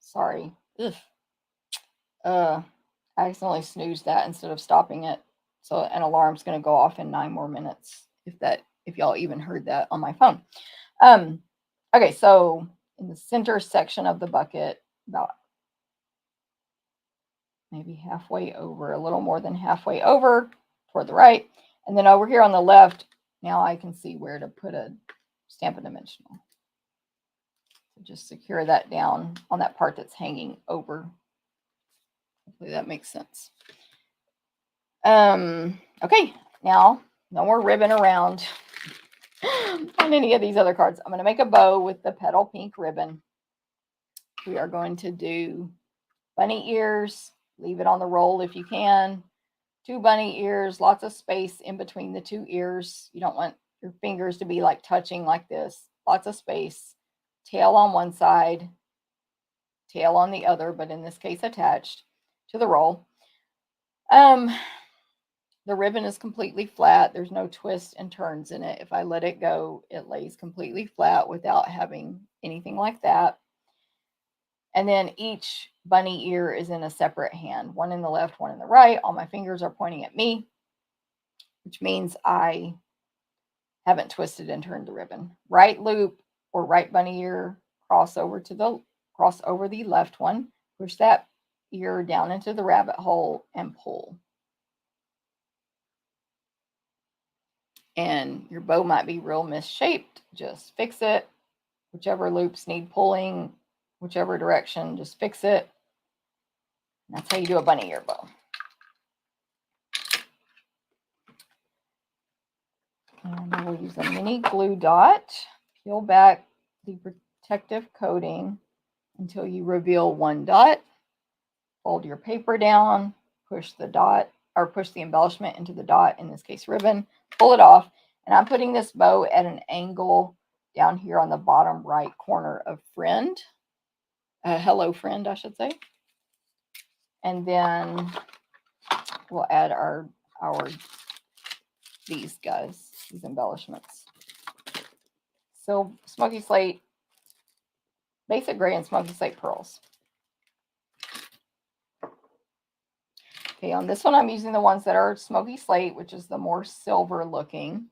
Sorry. Ugh. I accidentally snoozed that instead of stopping it. So an alarm's going to go off in 9 more minutes if y'all even heard that on my phone. Okay, so in the center section of the bucket, about maybe halfway over, a little more than halfway over toward the right. And then over here on the left, now I can see where to put a Stampin' Dimensional. So just secure that down on that part that's hanging over. Hopefully that makes sense. Okay, now no more ribbon around on any of these other cards. I'm going to make a bow with the petal pink ribbon. We are going to do bunny ears. Leave it on the roll if you can. 2 bunny ears, lots of space in between the 2 ears. You don't want your fingers to be like touching like this. Lots of space. Tail on one side, tail on the other, but in this case attached to the roll. The ribbon is completely flat. There's no twists and turns in it. If I let it go, it lays completely flat without having anything like that. And then each bunny ear is in a separate hand, one in the left, one in the right. All my fingers are pointing at me, which means I haven't twisted and turned the ribbon. Right loop or right bunny ear, cross over the left one, push that ear down into the rabbit hole and pull. And your bow might be real misshaped. Just fix it. Whichever loops need pulling, whichever direction, just fix it. And that's how you do a bunny ear bow. And I will use a mini glue dot. Peel back the protective coating until you reveal one dot. Fold your paper down, push the dot or push the embellishment into the dot, in this case ribbon, pull it off. And I'm putting this bow at an angle down here on the bottom right corner of friend. Hello friend, I should say. And then we'll add our these guys, these embellishments. So smoky slate, basic gray, and smoky slate pearls. Okay, on this one I'm using the ones that are smoky slate, which is the more silver looking.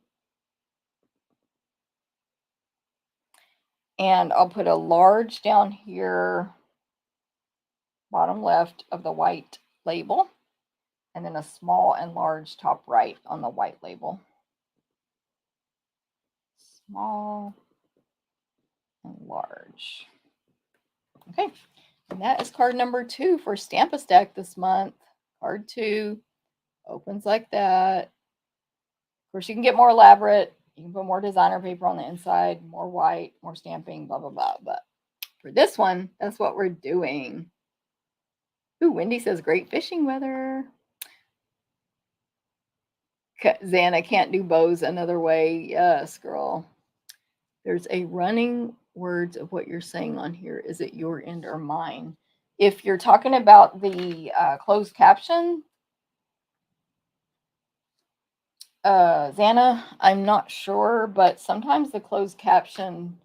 And I'll put a large down here, bottom left of the white label, and then a small and large top right on the white label. Small and large. Okay, and that is card number 2 for Stamp-A-Stack this month. Card 2 opens like that. Of course, you can get more elaborate. You can put more designer paper on the inside, more white, more stamping, blah, blah, blah. But for this one, that's what we're doing. Ooh, Wendy says great fishing weather. Xana, can't do bows another way. Yes, girl. There's a running words of what you're saying on here. Is it your end or mine? If you're talking about the closed caption, Xana, I'm not sure, but sometimes the closed caption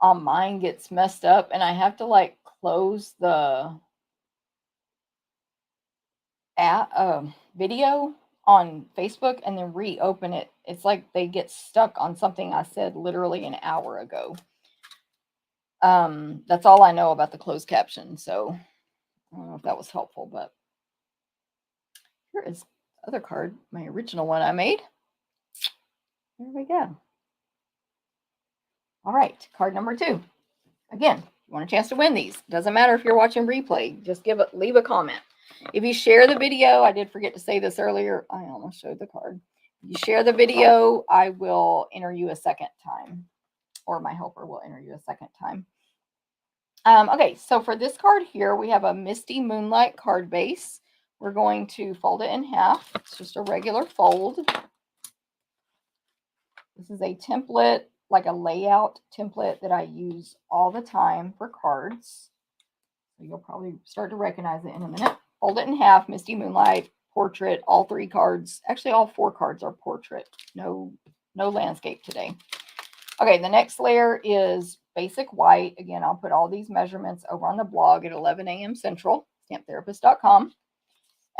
on mine gets messed up and I have to like close the video on Facebook and then reopen it. It's like they get stuck on something I said literally an hour ago. That's all I know about the closed caption. So I don't know if that was helpful, but here is the other card, my original one I made. There we go. All right, card number 2. Again, you want a chance to win these. Doesn't matter if you're watching replay. Just leave a comment. If you share the video, I did forget to say this earlier. I almost showed the card. If you share the video, I will enter you a second time, or my helper will enter you a second time. Okay, so for this card here, we have a Misty Moonlight card base. We're going to fold it in half. It's just a regular fold. This is a template, like a layout template that I use all the time for cards. So you'll probably start to recognize it in a minute. Fold it in half, Misty Moonlight, portrait, all 3 cards. Actually, all 4 cards are portrait. No landscape today. Okay, the next layer is basic white. Again, I'll put all these measurements over on the blog at 11 a.m. Central, stamptherapist.com.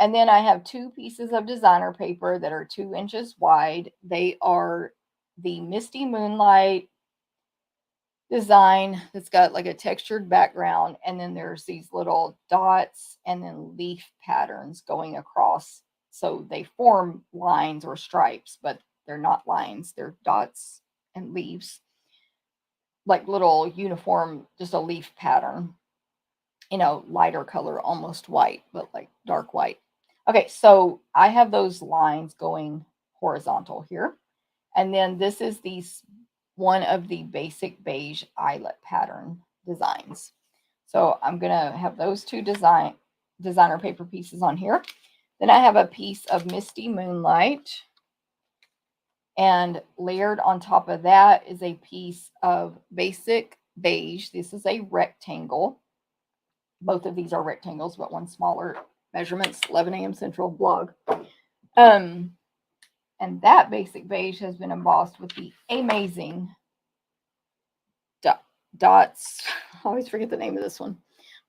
And then I have 2 pieces of designer paper that are 2 inches wide. They are the Misty Moonlight design that's got like a textured background, and then there's these little dots and then leaf patterns going across, so they form lines or stripes, but they're not lines, they're dots and leaves, like little uniform, just a leaf pattern, lighter color, almost white, but like dark white. Okay, so I have those lines going horizontal here, and then this is one of the basic beige eyelet pattern designs. So I'm going to have those 2 designer paper pieces on here. Then I have a piece of Misty Moonlight. And layered on top of that is a piece of basic beige. This is a rectangle. Both of these are rectangles, but one smaller. Measurements, 11 a.m. Central blog. And that basic beige has been embossed with the amazing dots. I always forget the name of this one.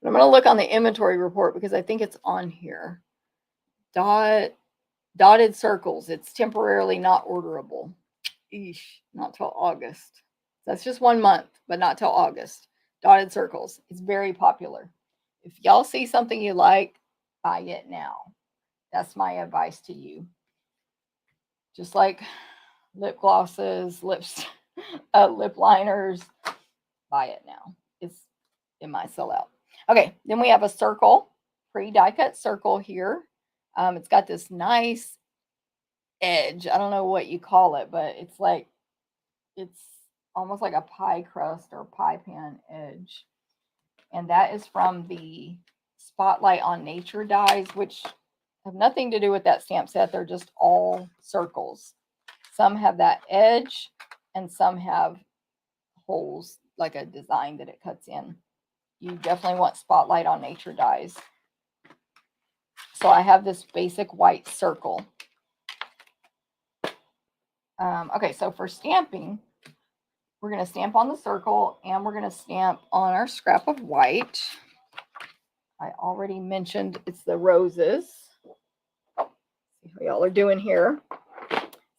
But I'm going to look on the inventory report because I think it's on here. Dotted circles. It's temporarily not orderable. Eesh, not till August. That's just 1 month, but not till August. Dotted circles. It's very popular. If y'all see something you like, buy it now. That's my advice to you. Just like lip glosses, lip liners, buy it now. It might sell out. Okay, then we have a circle, pre-die cut circle here. It's got this nice edge. I don't know what you call it, but it's almost like a pie crust or pie pan edge. And that is from the Spotlight on Nature dies, which have nothing to do with that stamp set. They're just all circles. Some have that edge and some have holes, like a design that it cuts in. You definitely want Spotlight on Nature dies. So I have this basic white circle. Okay, so for stamping, we're going to stamp on the circle and we're going to stamp on our scrap of white. I already mentioned it's the roses. See how y'all are doing here.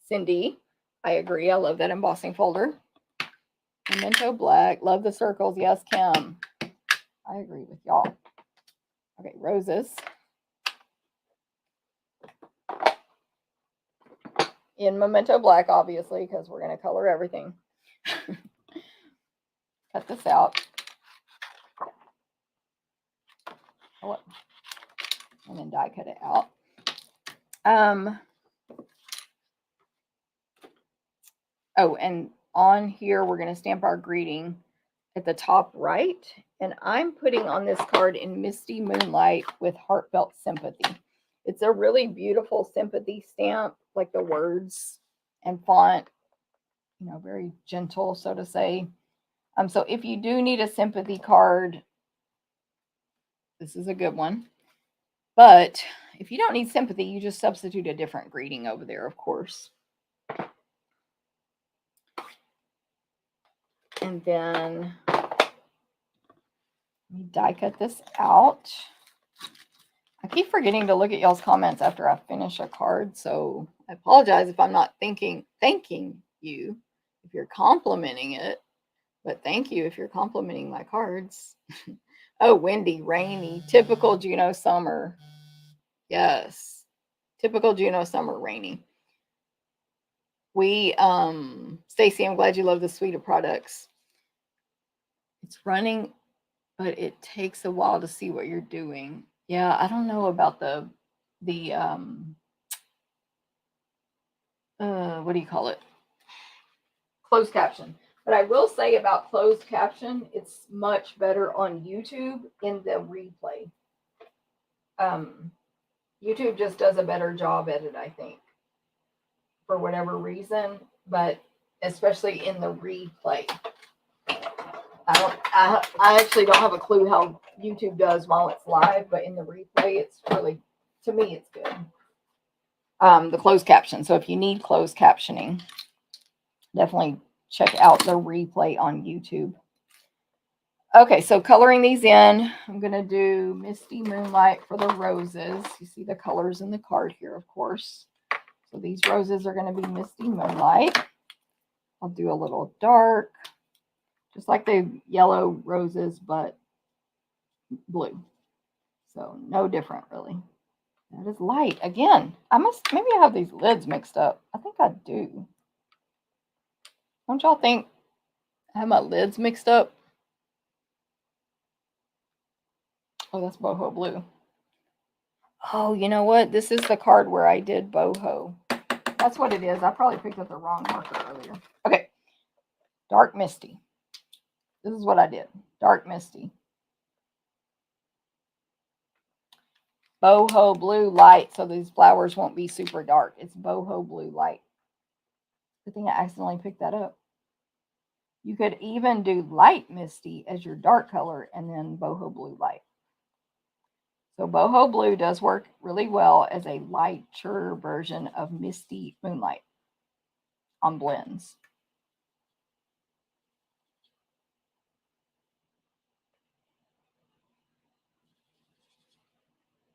Cindy, I agree. I love that embossing folder. Memento black. Love the circles. Yes, Kim. I agree with y'all. Okay, roses. In Memento black, obviously, because we're going to color everything. Cut this out. And then die cut it out. Oh, and on here, we're going to stamp our greeting at the top right. And I'm putting on this card in Misty Moonlight with Heartfelt Sympathy. It's a really beautiful sympathy stamp, like the words and font, very gentle, so to say. So if you do need a sympathy card, this is a good one. But if you don't need sympathy, you just substitute a different greeting over there, of course. And then let me die cut this out. I keep forgetting to look at y'all's comments after I finish a card, so I apologize if I'm not thanking you if you're complimenting it, but thank you if you're complimenting my cards. Oh, windy, rainy, typical Juneau summer. Yes, typical Juneau summer, rainy. We, Stacy, I'm glad you love the suite of products. It's running, but it takes a while to see what you're doing. Yeah, I don't know about the what do you call it? Closed caption. But I will say about closed caption, it's much better on YouTube in the replay. YouTube just does a better job at it, I think, for whatever reason, but especially in the replay. I actually don't have a clue how YouTube does while it's live, but in the replay, it's really, to me, it's good. The closed caption. So if you need closed captioning, definitely check out the replay on YouTube. Okay, so coloring these in, I'm going to do Misty Moonlight for the roses. You see the colors in the card here, of course. So these roses are going to be Misty Moonlight. I'll do a little dark, just like the yellow roses, but blue. So no different, really. That is light. Again, maybe I have these lids mixed up. I think I do. Don't y'all think I have my lids mixed up? Oh, that's boho blue. Oh, you know what? This is the card where I did boho. That's what it is. I probably picked up the wrong marker earlier. Okay. Dark Misty. This is what I did. Dark Misty. boho blue light, so these flowers won't be super dark. It's boho blue light. Good thing I accidentally picked that up. You could even do light misty as your dark color and then boho blue light. So boho blue does work really well as a lighter version of misty moonlight on blends.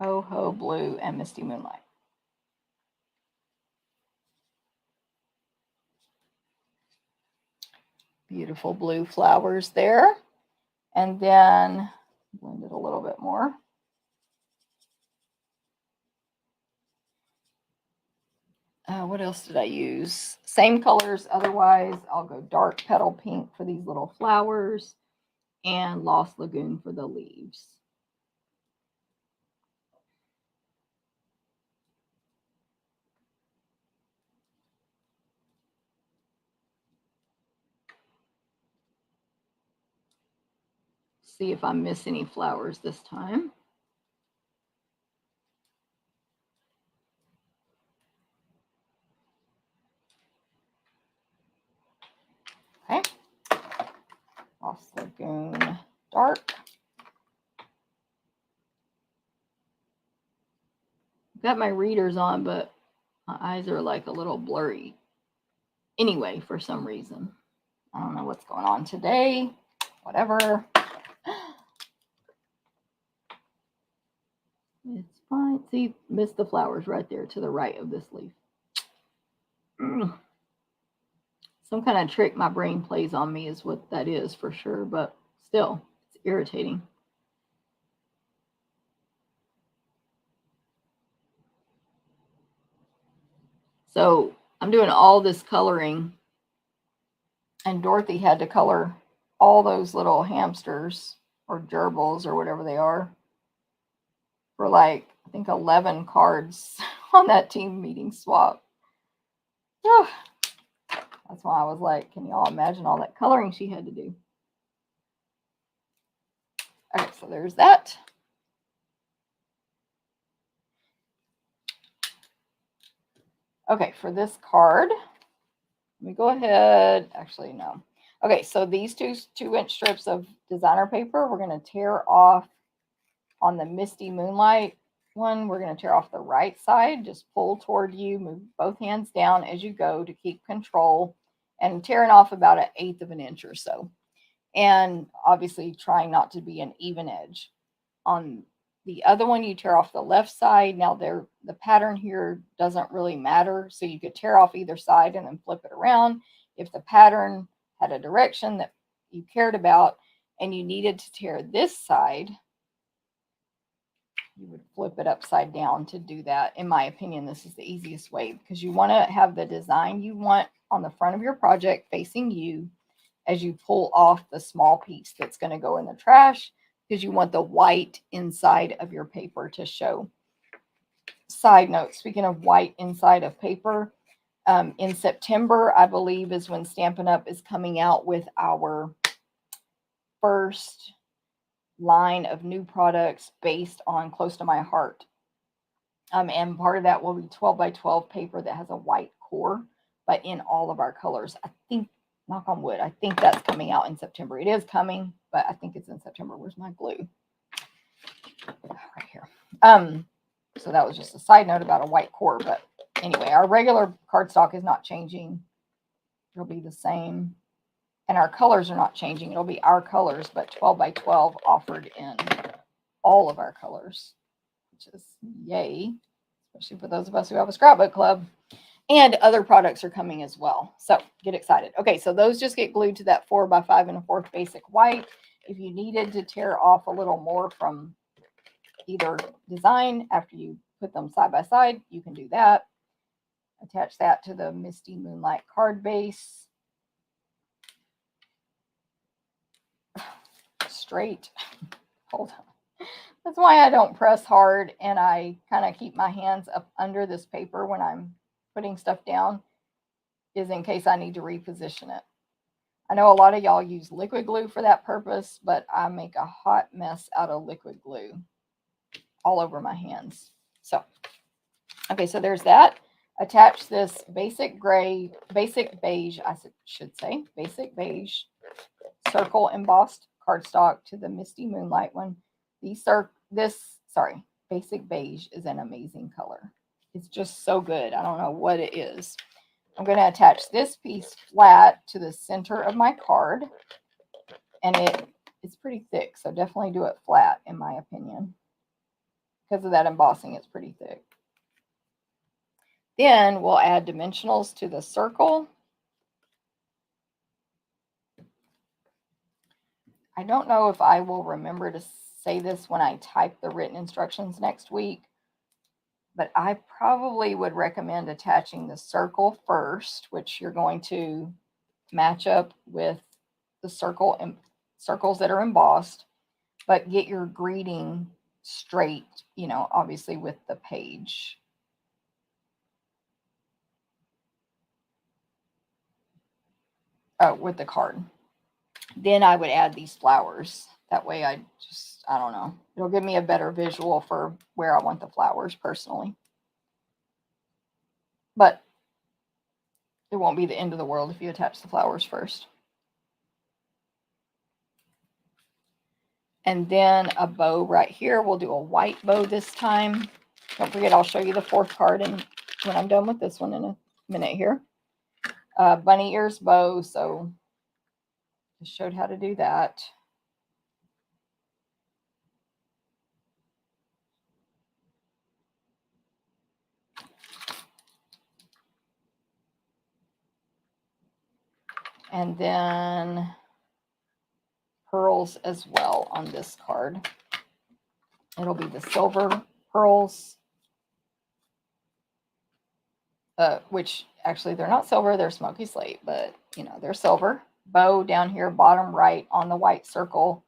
Boho blue and misty moonlight. Beautiful blue flowers there. And then blend it a little bit more. What else did I use? Same colors. Otherwise, I'll go dark petal pink for these little flowers and Lost Lagoon for the leaves. See if I miss any flowers this time. Okay. Lost Lagoon dark. Got my readers on, but my eyes are like a little blurry. Anyway, for some reason. I don't know what's going on today. Whatever. It's fine. See, missed the flowers right there to the right of this leaf. Some kind of trick my brain plays on me is what that is for sure, but still, it's irritating. So I'm doing all this coloring, and Dorothy had to color all those little hamsters or gerbils or whatever they are for like, I think 11 cards on that team meeting swap. That's why I was like, can y'all imagine all that coloring she had to do? Okay, so there's that. Okay, for this card, let me go ahead. Actually, no. Okay, so these 2-inch strips of designer paper, we're going to tear off on the Misty Moonlight one. We're going to tear off the right side. Just pull toward you. Move both hands down as you go to keep control. And tearing off about 1/8 of an inch or so. And obviously trying not to be an even edge. On the other one, you tear off the left side. Now the pattern here doesn't really matter. So you could tear off either side and then flip it around. If the pattern had a direction that you cared about and you needed to tear this side, you would flip it upside down to do that. In my opinion, this is the easiest way because you want to have the design you want on the front of your project facing you as you pull off the small piece that's going to go in the trash, because you want the white inside of your paper to show. Side note, speaking of white inside of paper, in September, I believe, is when Stampin' Up! Is coming out with our first line of new products based on Close to My Heart. And part of that will be 12 by 12 paper that has a white core, but in all of our colors. I think, knock on wood, I think that's coming out in September. It is coming, but I think it's in September. Where's my glue? Right here. So that was just a side note about a white core. But anyway, our regular cardstock is not changing. It'll be the same. And our colors are not changing. It'll be our colors, but 12 by 12 offered in all of our colors, which is yay, especially for those of us who have a scrapbook club. And other products are coming as well. So get excited. Okay, so those just get glued to that 4 by 5 1/4 basic white. If you needed to tear off a little more from either design after you put them side by side, you can do that. Attach that to the Misty Moonlight card base. Straight. Hold on. That's why I don't press hard and I kind of keep my hands up under this paper when I'm putting stuff down, is in case I need to reposition it. I know a lot of y'all use liquid glue for that purpose, but I make a hot mess out of liquid glue all over my hands. So, okay, so there's that. Attach this basic beige, I should say, basic beige circle embossed cardstock to the Misty Moonlight one. Basic beige is an amazing color. It's just so good. I don't know what it is. I'm going to attach this piece flat to the center of my card, and it's pretty thick, so definitely do it flat in my opinion. Because of that embossing, it's pretty thick. Then we'll add dimensionals to the circle. I don't know if I will remember to say this when I type the written instructions next week, but I probably would recommend attaching the circle first, which you're going to match up with the circles that are embossed, but get your greeting straight, obviously with the page. With the card. Then I would add these flowers. That way I don't know. It'll give me a better visual for where I want the flowers personally. But it won't be the end of the world if you attach the flowers first. And then a bow right here. We'll do a white bow this time. Don't forget, I'll show you the fourth card when I'm done with this one in a minute here. Bunny ears bow. So just showed how to do that. And then pearls as well on this card. It'll be the silver pearls, which actually they're not silver, they're smoky slate, but they're silver. Bow down here, bottom right on the white circle,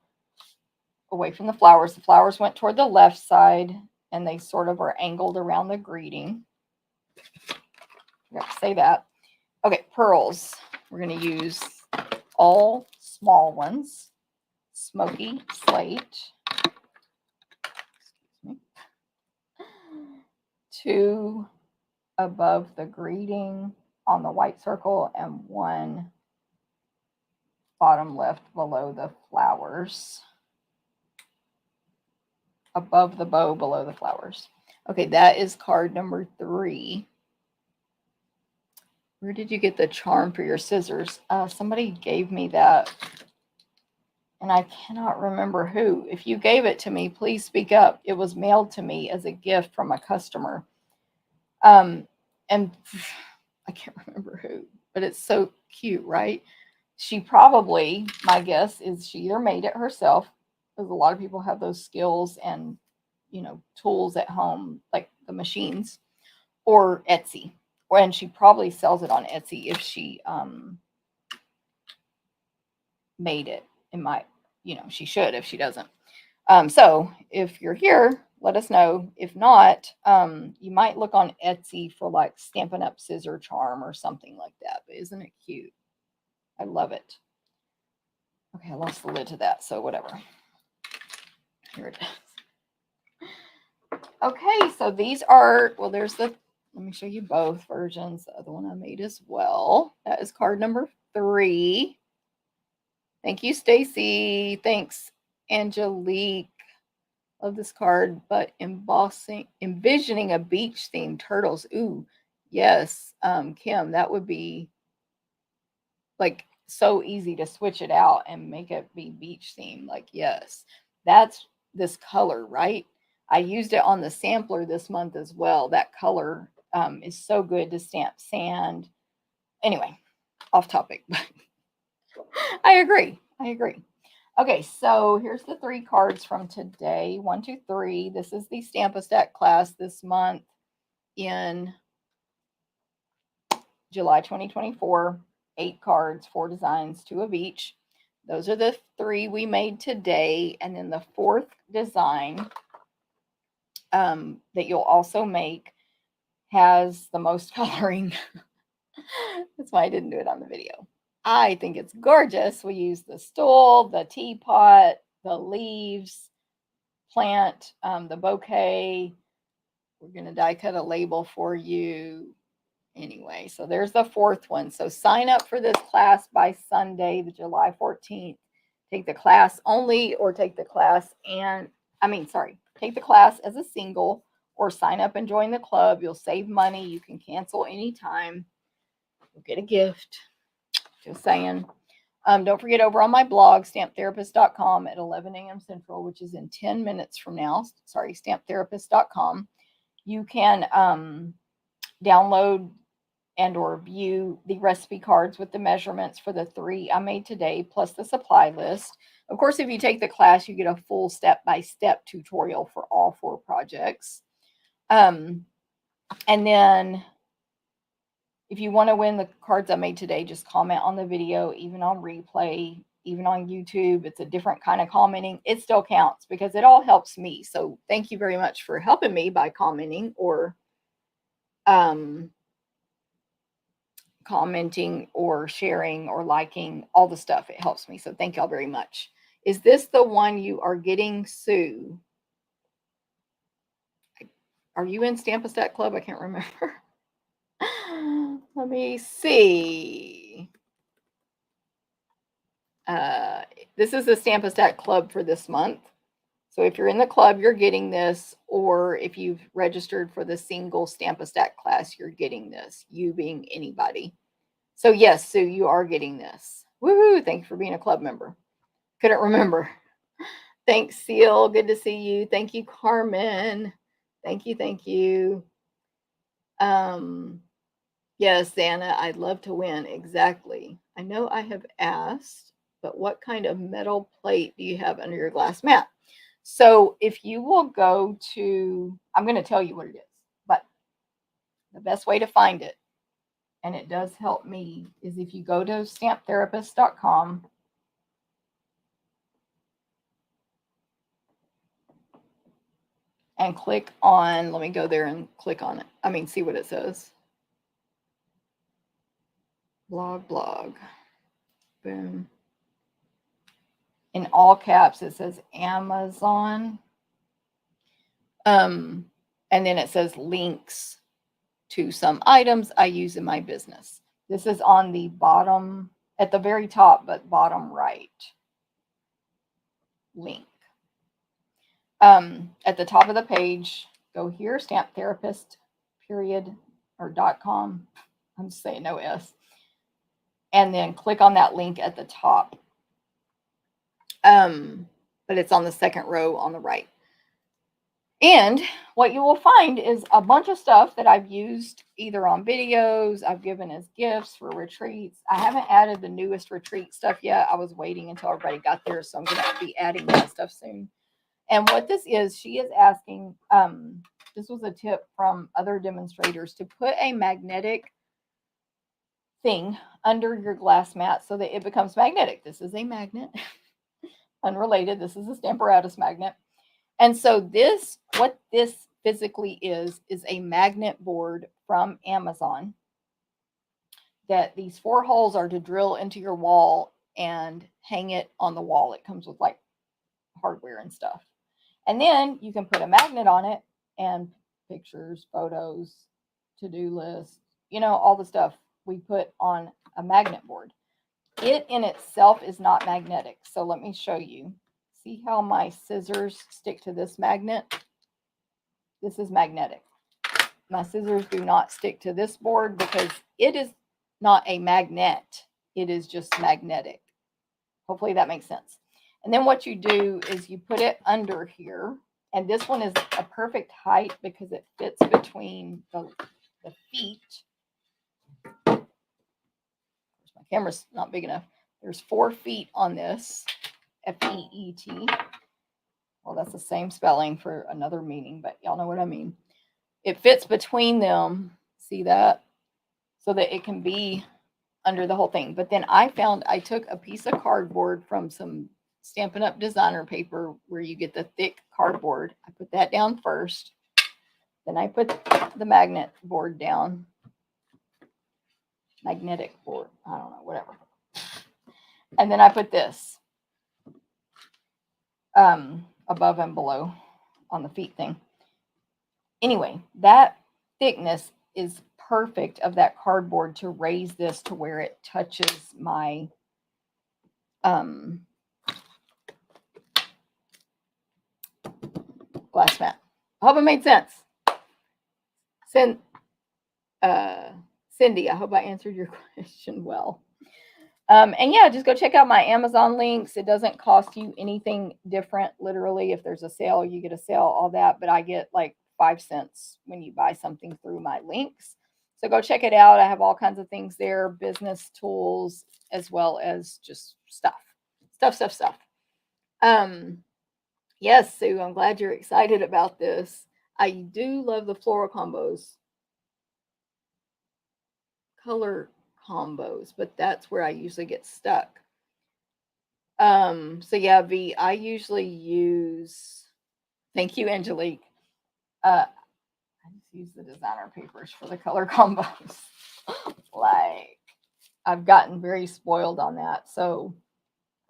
away from the flowers. The flowers went toward the left side, and they sort of are angled around the greeting. I have to say that. Okay, pearls. We're going to use all small ones. Smoky slate. 2 above the greeting on the white circle, and 1 bottom left below the flowers. Above the bow, below the flowers. Okay, that is card number 3. Where did you get the charm for your scissors? Somebody gave me that, and I cannot remember who. If you gave it to me, please speak up. It was mailed to me as a gift from a customer. And I can't remember who, but it's so cute, right? She probably, my guess is she either made it herself, because a lot of people have those skills and, tools at home, like the machines, or Etsy. And she probably sells it on Etsy if she made it. She should if she doesn't. So if you're here, let us know. If not, you might look on Etsy for like Stampin' Up scissor charm or something like that. But isn't it cute? I love it. Okay, I lost the lid to that, so whatever. Here it is. Okay, so these are, let me show you both versions. The other one I made as well. That is card number 3. Thank you, Stacy. Thanks, Angelique. Love this card, but envisioning a beach themed turtles. Ooh, yes, Kim, that would be like so easy to switch it out and make it be beach themed. Like, yes, that's this color, right? I used it on the sampler this month as well. That color is so good to stamp sand. Anyway, off topic, but I agree. Okay, so here's the 3 cards from today. 1, 2, 3. This is the Stamp-A-Stack class this month in July 2024. 8 cards, 4 designs, 2 of each. Those are the 3 we made today. And then the 4th design that you'll also make has the most coloring. That's why I didn't do it on the video. I think it's gorgeous. We use the stool, the teapot, the leaves, plant, the bouquet. We're going to die cut a label for you. Anyway, so there's the fourth one. So sign up for this class by Sunday, the July 14th. Take the class only, or take the class take the class as a single, or sign up and join the club. You'll save money. You can cancel anytime. You'll get a gift. Just saying. Don't forget, over on my blog, stamptherapist.com, at 11 a.m. Central, which is in 10 minutes from now. Sorry, stamptherapist.com. You can download and or view the recipe cards with the measurements for the 3 I made today, plus the supply list. Of course, if you take the class, you get a full step-by-step tutorial for all 4 projects. And then if you want to win the cards I made today, just comment on the video, even on replay, even on YouTube. It's a different kind of commenting. It still counts because it all helps me. So thank you very much for helping me by commenting or commenting or sharing or liking, all the stuff. It helps me. So thank y'all very much. Is this the one you are getting, Sue? Are you in Stamp-A-Stack Club? I can't remember. Let me see. This is the Stamp-A-Stack Club for this month. So if you're in the club, you're getting this, or if you've registered for the single Stamp-A-Stack class, you're getting this, you being anybody. So yes, Sue, you are getting this. Woohoo! Thank you for being a club member. Couldn't remember. Thanks, Seal. Good to see you. Thank you, Carmen. Thank you, thank you. Yes, Anna, I'd love to win. Exactly. I know I have asked, but what kind of metal plate do you have under your glass mat? So if you will go to, I'm going to tell you what it is, but the best way to find it, and it does help me, is if you go to stamptherapist.com and click on, let me go there and click on it. See what it says. Blog. Boom. In all caps, it says Amazon. And then it says links to some items I use in my business. This is on the bottom, at the very top, but bottom right link. At the top of the page, go here, Stamp Therapist, .com. I'm just saying no S. And then click on that link at the top. But it's on the second row on the right. And what you will find is a bunch of stuff that I've used either on videos, I've given as gifts for retreats. I haven't added the newest retreat stuff yet. I was waiting until everybody got there, so I'm going to be adding that stuff soon. And what this is, she is asking, this was a tip from other demonstrators, to put a magnetic thing under your glass mat so that it becomes magnetic. This is a magnet. Unrelated, this is a Stamparatus magnet. And so what this physically is a magnet board from Amazon, that these 4 holes are to drill into your wall and hang it on the wall. It comes with like hardware and stuff. And then you can put a magnet on it and pictures, photos, to-do list, all the stuff we put on a magnet board. It in itself is not magnetic. So let me show you. See how my scissors stick to this magnet? This is magnetic. My scissors do not stick to this board because it is not a magnet. It is just magnetic. Hopefully that makes sense. And then what you do is you put it under here. And this one is a perfect height because it fits between the feet. My camera's not big enough. There's 4 feet on this. F-E-E-T. Well, that's the same spelling for another meaning, but y'all know what I mean. It fits between them. See that? So that it can be under the whole thing. But then I took a piece of cardboard from some Stampin' Up designer paper where you get the thick cardboard. I put that down first. Then I put the magnet board down. Magnetic board. I don't know, whatever. And then I put this. above and below on the feet thing. Anyway, that thickness is perfect of that cardboard to raise this to where it touches my glass mat. I hope it made sense. Cindy, I hope I answered your question well. And yeah, just go check out my Amazon links. It doesn't cost you anything different. Literally, if there's a sale, you get a sale, all that. But I get like 5 cents when you buy something through my links. So go check it out. I have all kinds of things there, business tools, as well as just stuff. Yes, Sue, I'm glad you're excited about this. I do love the floral combos, color combos, but that's where I usually get stuck. So yeah, V, I usually use, thank you, Angelique. I just use the designer papers for the color combos. Like, I've gotten very spoiled on that. So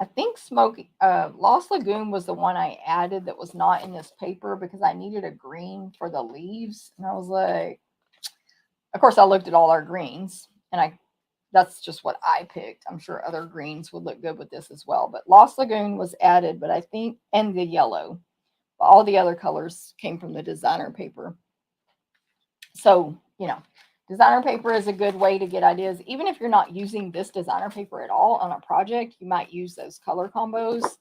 I think Lost Lagoon was the one I added that was not in this paper because I needed a green for the leaves. And I was like, of course I looked at all our greens and that's just what I picked. I'm sure other greens would look good with this as well. But Lost Lagoon was added, but I think, and the yellow. All the other colors came from the designer paper. So, designer paper is a good way to get ideas. Even if you're not using this designer paper at all on a project, you might use those color combos.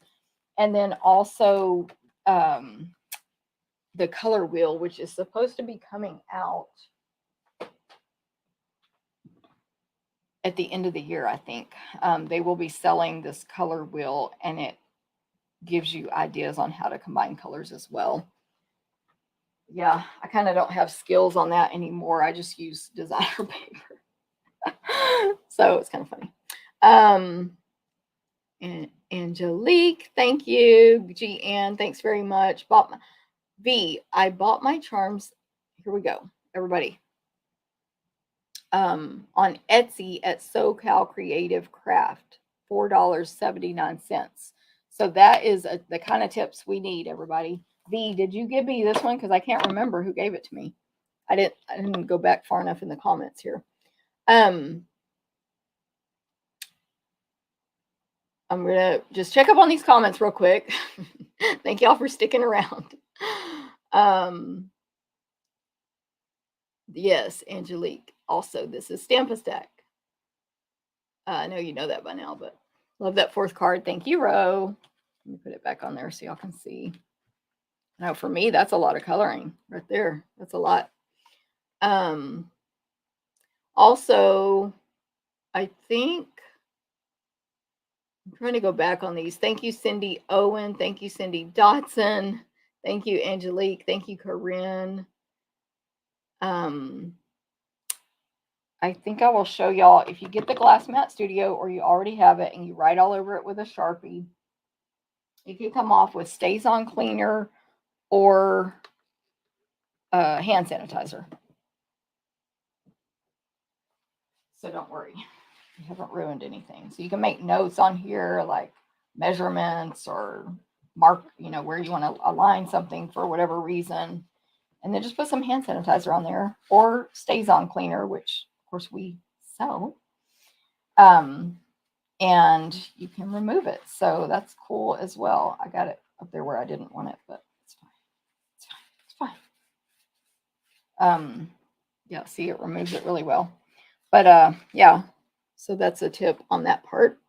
And then also the color wheel, which is supposed to be coming out at the end of the year, I think. They will be selling this color wheel, and it gives you ideas on how to combine colors as well. Yeah, I kind of don't have skills on that anymore. I just use designer paper. So it's kind of funny. And Angelique, thank you. GN, thanks very much. I bought my charms. Here we go, everybody. On Etsy at SoCal Creative Craft, $4.79. So that is the kind of tips we need, everybody. V, did you give me this one? Because I can't remember who gave it to me. I didn't go back far enough in the comments here. I'm gonna just check up on these comments real quick. Thank y'all for sticking around. Yes, Angelique. Also, this is Stamp-A-Stack. I know you know that by now, but love that fourth card. Thank you, Ro. Let me put it back on there so y'all can see. Now, for me, that's a lot of coloring right there. That's a lot. Also, I think I'm trying to go back on these. Thank you, Cindy Owen. Thank you, Cindy Dotson. Thank you, Angelique. Thank you, Corinne. I think I will show y'all, if you get the Glass Mat Studio or you already have it and you write all over it with a Sharpie, you can come off with Stays On Cleaner or hand sanitizer. So don't worry, you haven't ruined anything. So you can make notes on here like measurements or mark, where you want to align something for whatever reason. And then just put some hand sanitizer on there or Stays On Cleaner, which of course we sell. And you can remove it. So that's cool as well. I got it up there where I didn't want it, but it's fine. It's fine. Yeah, see, it removes it really well. But yeah, so that's a tip on that part.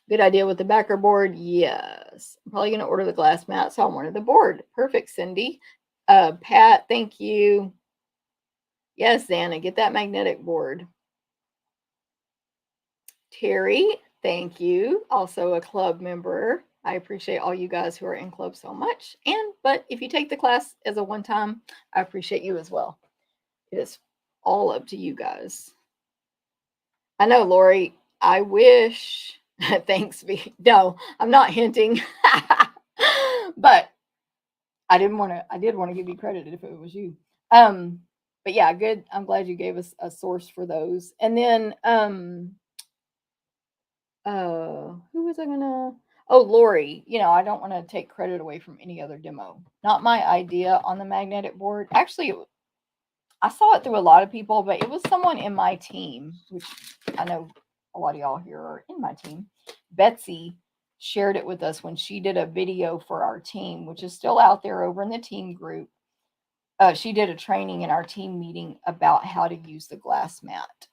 Good idea with the backer board. Yes. I'm probably going to order the glass mat, so I wanted the board. Perfect, Cindy. Pat, thank you. Yes, Xana, get that magnetic board. Terry, thank you. Also a club member. I appreciate all you guys who are in club so much. But if you take the class as a one-time, I appreciate you as well. It is all up to you guys. I know, Lori, I wish. Thanks, V. No, I'm not hinting. But I did want to give you credit if it was you. But yeah, good. I'm glad you gave us a source for those. And then who was I gonna? Oh, Lori, I don't want to take credit away from any other demo. Not my idea on the magnetic board. Actually, I saw it through a lot of people, but it was someone in my team, which I know a lot of y'all here are in my team. Betsy shared it with us when she did a video for our team, which is still out there over in the team group. She did a training in our team meeting about how to use the glass mat.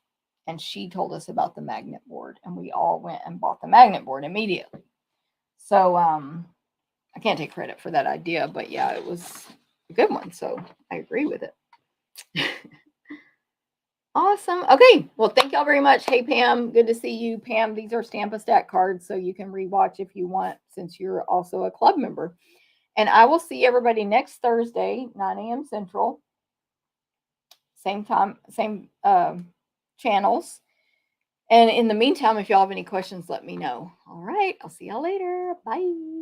And she told us about the magnet board, and we all went and bought the magnet board immediately. So I can't take credit for that idea, but yeah, it was a good one. So I agree with it. Awesome. Okay. Well, thank y'all very much. Hey, Pam. Good to see you. Pam, these are Stamp-A-Stack cards, so you can rewatch if you want, since you're also a club member. And I will see everybody next Thursday, 9 a.m. Central. Same time, same channels. And in the meantime, if y'all have any questions, let me know. All right. I'll see y'all later. Bye.